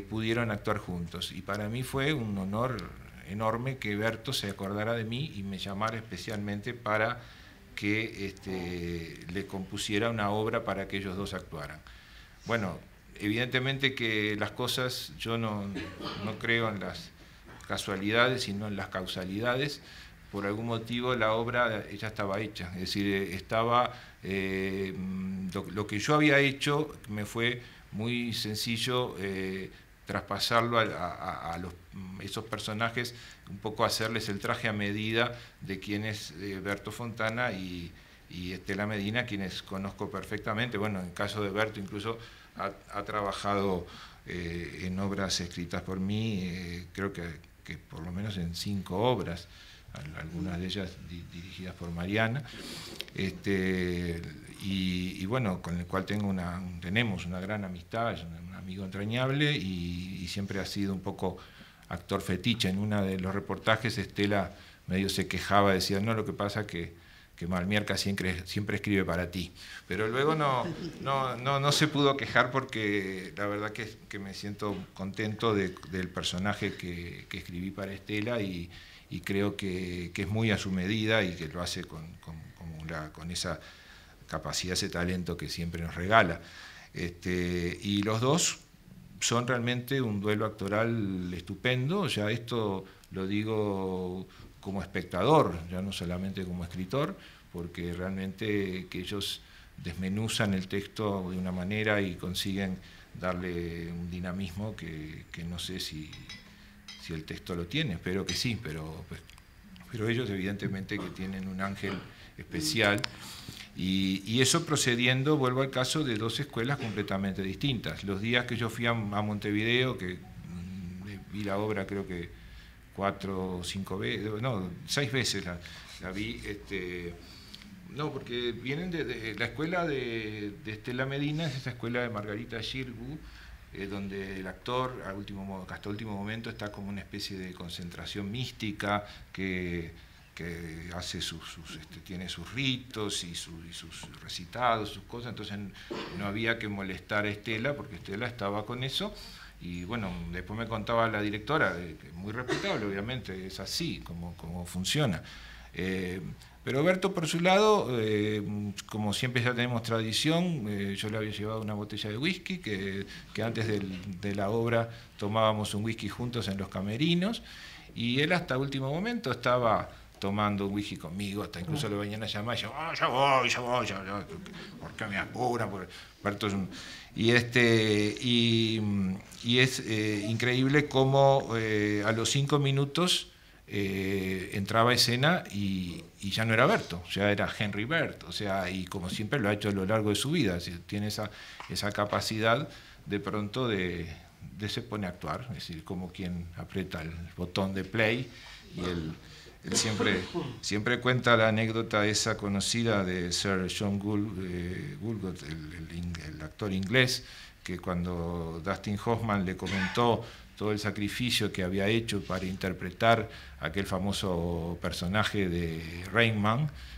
pudieron actuar juntos. Y para mí fue un honor enorme que Berto se acordara de mí y me llamara especialmente para que le compusiera una obra para que ellos dos actuaran. Bueno, evidentemente que las cosas, yo no creo en las casualidades, sino en las causalidades. Por algún motivo la obra ya estaba hecha, es decir, lo que yo había hecho me fue muy sencillo traspasarlo a esos personajes, un poco hacerles el traje a medida de quien es Berto Fontana y Estela Medina, quienes conozco perfectamente. Bueno, en el caso de Berto incluso ha trabajado en obras escritas por mí, creo que por lo menos en 5 obras, algunas de ellas dirigidas por Mariana, y bueno, con el cual tenemos una gran amistad, es un amigo entrañable y siempre ha sido un poco actor fetiche. En uno de los reportajes Estela medio se quejaba, decía, no, lo que pasa que Malmierca siempre escribe para ti. Pero luego no se pudo quejar, porque la verdad que me siento contento del personaje que escribí para Estela, y creo que es muy a su medida y que lo hace con esa capacidad, ese talento que siempre nos regala. Y los dos son realmente un duelo actoral estupendo. Ya esto lo digo como espectador, ya no solamente como escritor, porque realmente que ellos desmenuzan el texto de una manera y consiguen darle un dinamismo que no sé si el texto lo tiene, espero que sí, pero ellos evidentemente que tienen un ángel especial, y eso procediendo, vuelvo al caso de dos escuelas completamente distintas. Los días que yo fui a Montevideo, que vi la obra creo que 4 o 5 veces, no, 6 veces la vi, no, porque vienen de la escuela de Estela Medina, es esa escuela de Margarita Xirgu, donde el actor hasta último momento está como una especie de concentración mística, que hace tiene sus ritos y sus recitados, sus cosas. Entonces no había que molestar a Estela, porque Estela estaba con eso. Y bueno, después me contaba la directora, muy respetable, obviamente, es así como funciona. Pero Berto, por su lado, como siempre ya tenemos tradición, yo le había llevado una botella de whisky, que antes de la obra tomábamos un whisky juntos en los camerinos, y él hasta último momento estaba tomando un whisky conmigo, hasta incluso lo venían a llamar, y yo, ya voy, ¿por qué me apura? Berto es y es increíble cómo a los 5 minutos entraba a escena y ya no era Berto, ya era Henry Berto, o sea, y como siempre lo ha hecho a lo largo de su vida, tiene esa capacidad de pronto de se pone a actuar, es decir, como quien aprieta el botón de play, y él siempre cuenta la anécdota esa conocida de Sir John Gielgud, el actor inglés, que cuando Dustin Hoffman le comentó todo el sacrificio que había hecho para interpretar aquel famoso personaje de Rain,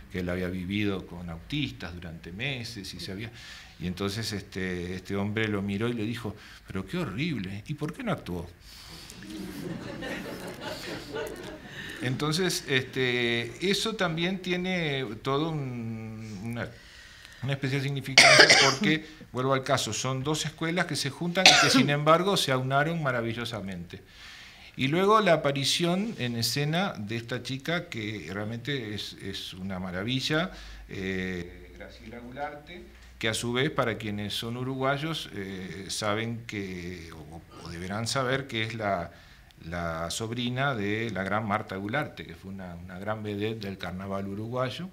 que él había vivido con autistas durante meses, y entonces este hombre lo miró y le dijo, pero qué horrible, ¿y por qué no actuó? Entonces, eso también tiene todo una especial significancia, porque, vuelvo al caso, son dos escuelas que se juntan y que sin embargo se aunaron maravillosamente. Y luego la aparición en escena de esta chica que realmente es una maravilla, Graciela Gularte, que a su vez, para quienes son uruguayos, saben que, o deberán saber que es la sobrina de la gran Marta Gularte, que fue una gran vedette del carnaval uruguayo.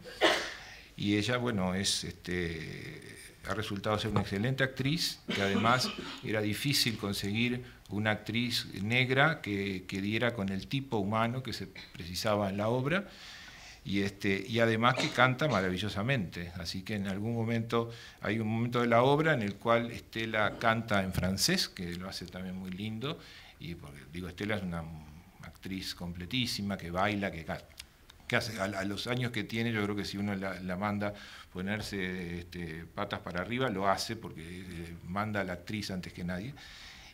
Y ella, bueno, ha resultado ser una excelente actriz, que además era difícil conseguir una actriz negra que diera con el tipo humano que se precisaba en la obra, y además que canta maravillosamente. Así que en algún momento, hay un momento de la obra en el cual Estela canta en francés, que lo hace también muy lindo, y porque, digo, Estela es una actriz completísima, que baila, que hace, a los años que tiene, yo creo que si uno la manda ponerse patas para arriba, lo hace, porque manda a la actriz antes que nadie.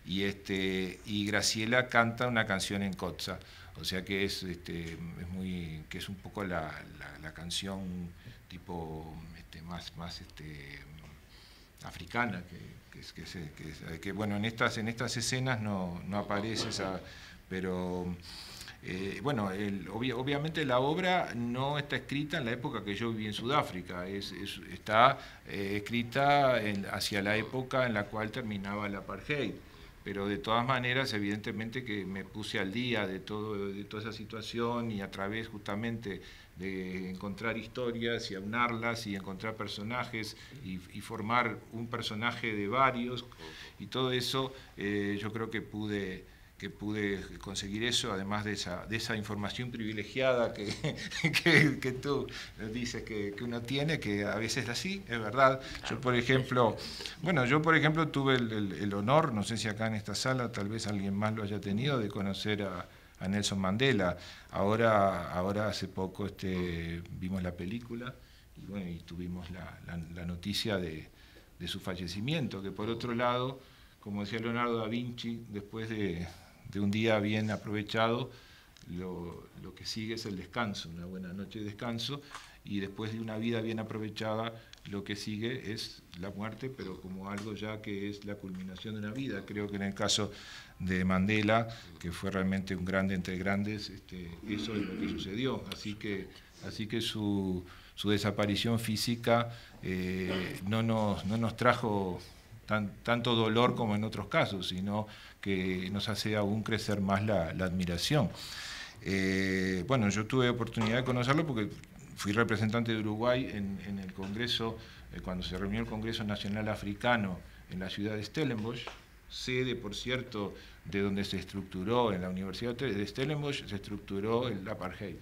Y Graciela canta una canción en Kotza, o sea que es un poco la canción tipo más africana, que bueno, en estas escenas no aparece esa, pero bueno, obviamente la obra no está escrita en la época que yo viví en Sudáfrica, está escrita hacia la época en la cual terminaba el apartheid. Pero de todas maneras, evidentemente que me puse al día de toda esa situación, y a través justamente de encontrar historias y aunarlas y encontrar personajes y formar un personaje de varios, y todo eso, yo creo que pude conseguir eso, además de esa información privilegiada que tú dices que uno tiene, que a veces es así, es verdad. Yo por ejemplo tuve el honor, no sé si acá en esta sala tal vez alguien más lo haya tenido, de conocer a Nelson Mandela. Ahora hace poco vimos la película, y bueno, y tuvimos la noticia de su fallecimiento, que por otro lado, como decía Leonardo da Vinci, después de un día bien aprovechado, lo que sigue es el descanso, una buena noche de descanso, y después de una vida bien aprovechada, lo que sigue es la muerte, pero como algo ya que es la culminación de una vida. Creo que en el caso de Mandela, que fue realmente un grande entre grandes, eso es lo que sucedió. Así que su desaparición física no nos trajo tanto dolor como en otros casos, sino que nos hace aún crecer más la admiración. Bueno, yo tuve oportunidad de conocerlo porque fui representante de Uruguay en el Congreso, cuando se reunió el Congreso Nacional Africano en la ciudad de Stellenbosch, sede, por cierto, de donde se estructuró, en la Universidad de Stellenbosch, se estructuró el apartheid.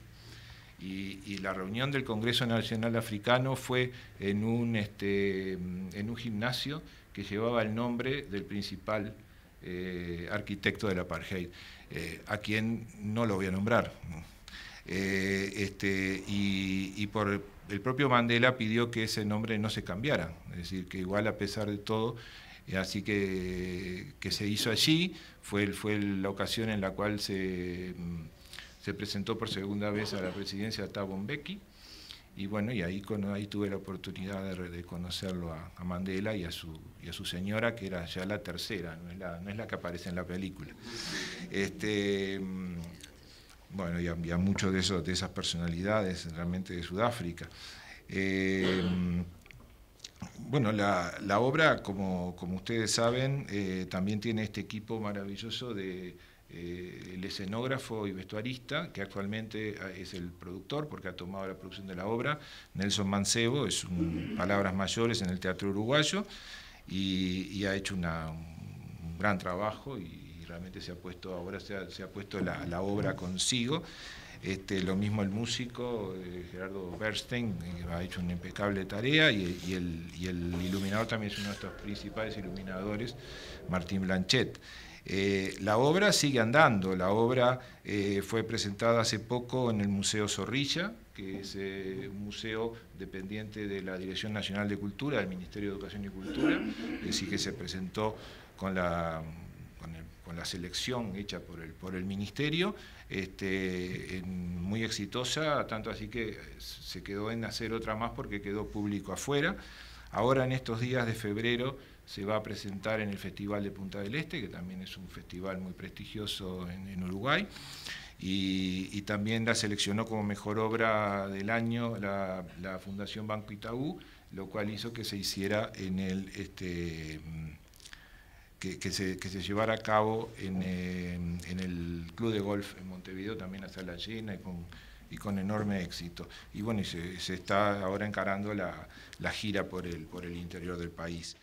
Y la reunión del Congreso Nacional Africano fue en un gimnasio que llevaba el nombre del principal arquitecto del apartheid, a quien no lo voy a nombrar. Y por el propio Mandela pidió que ese nombre no se cambiara, es decir, que igual a pesar de todo, así que se hizo allí, fue la ocasión en la cual se presentó por segunda vez a la presidencia Thabo Mbeki, y bueno, y ahí tuve la oportunidad de conocerlo a Mandela y a su señora, que era ya la tercera, no es la que aparece en la película. Bueno, y a muchos de esas personalidades realmente de Sudáfrica. Bueno, la obra, como ustedes saben, también tiene este equipo maravilloso de el escenógrafo y vestuarista, que actualmente es el productor, porque ha tomado la producción de la obra, Nelson Mancebo, es palabras mayores en el teatro uruguayo, y ha hecho un gran trabajo, y realmente se ha puesto la obra consigo. Lo mismo el músico Gerardo Bernstein, ha hecho una impecable tarea, y el iluminador también es uno de nuestros principales iluminadores, Martín Blanchet. La obra sigue andando. La obra fue presentada hace poco en el Museo Zorrilla, que es un museo dependiente de la Dirección Nacional de Cultura, del Ministerio de Educación y Cultura, es decir, que se presentó con la selección hecha por el Ministerio, muy exitosa, tanto así que se quedó en hacer otra más porque quedó público afuera. Ahora, en estos días de febrero, se va a presentar en el Festival de Punta del Este, que también es un festival muy prestigioso en Uruguay, y también la seleccionó como mejor obra del año la Fundación Banco Itaú, lo cual hizo que se hiciera en el que se llevara a cabo en el Club de Golf en Montevideo, también a sala llena y con enorme éxito. Y bueno, se está ahora encarando la gira por el interior del país.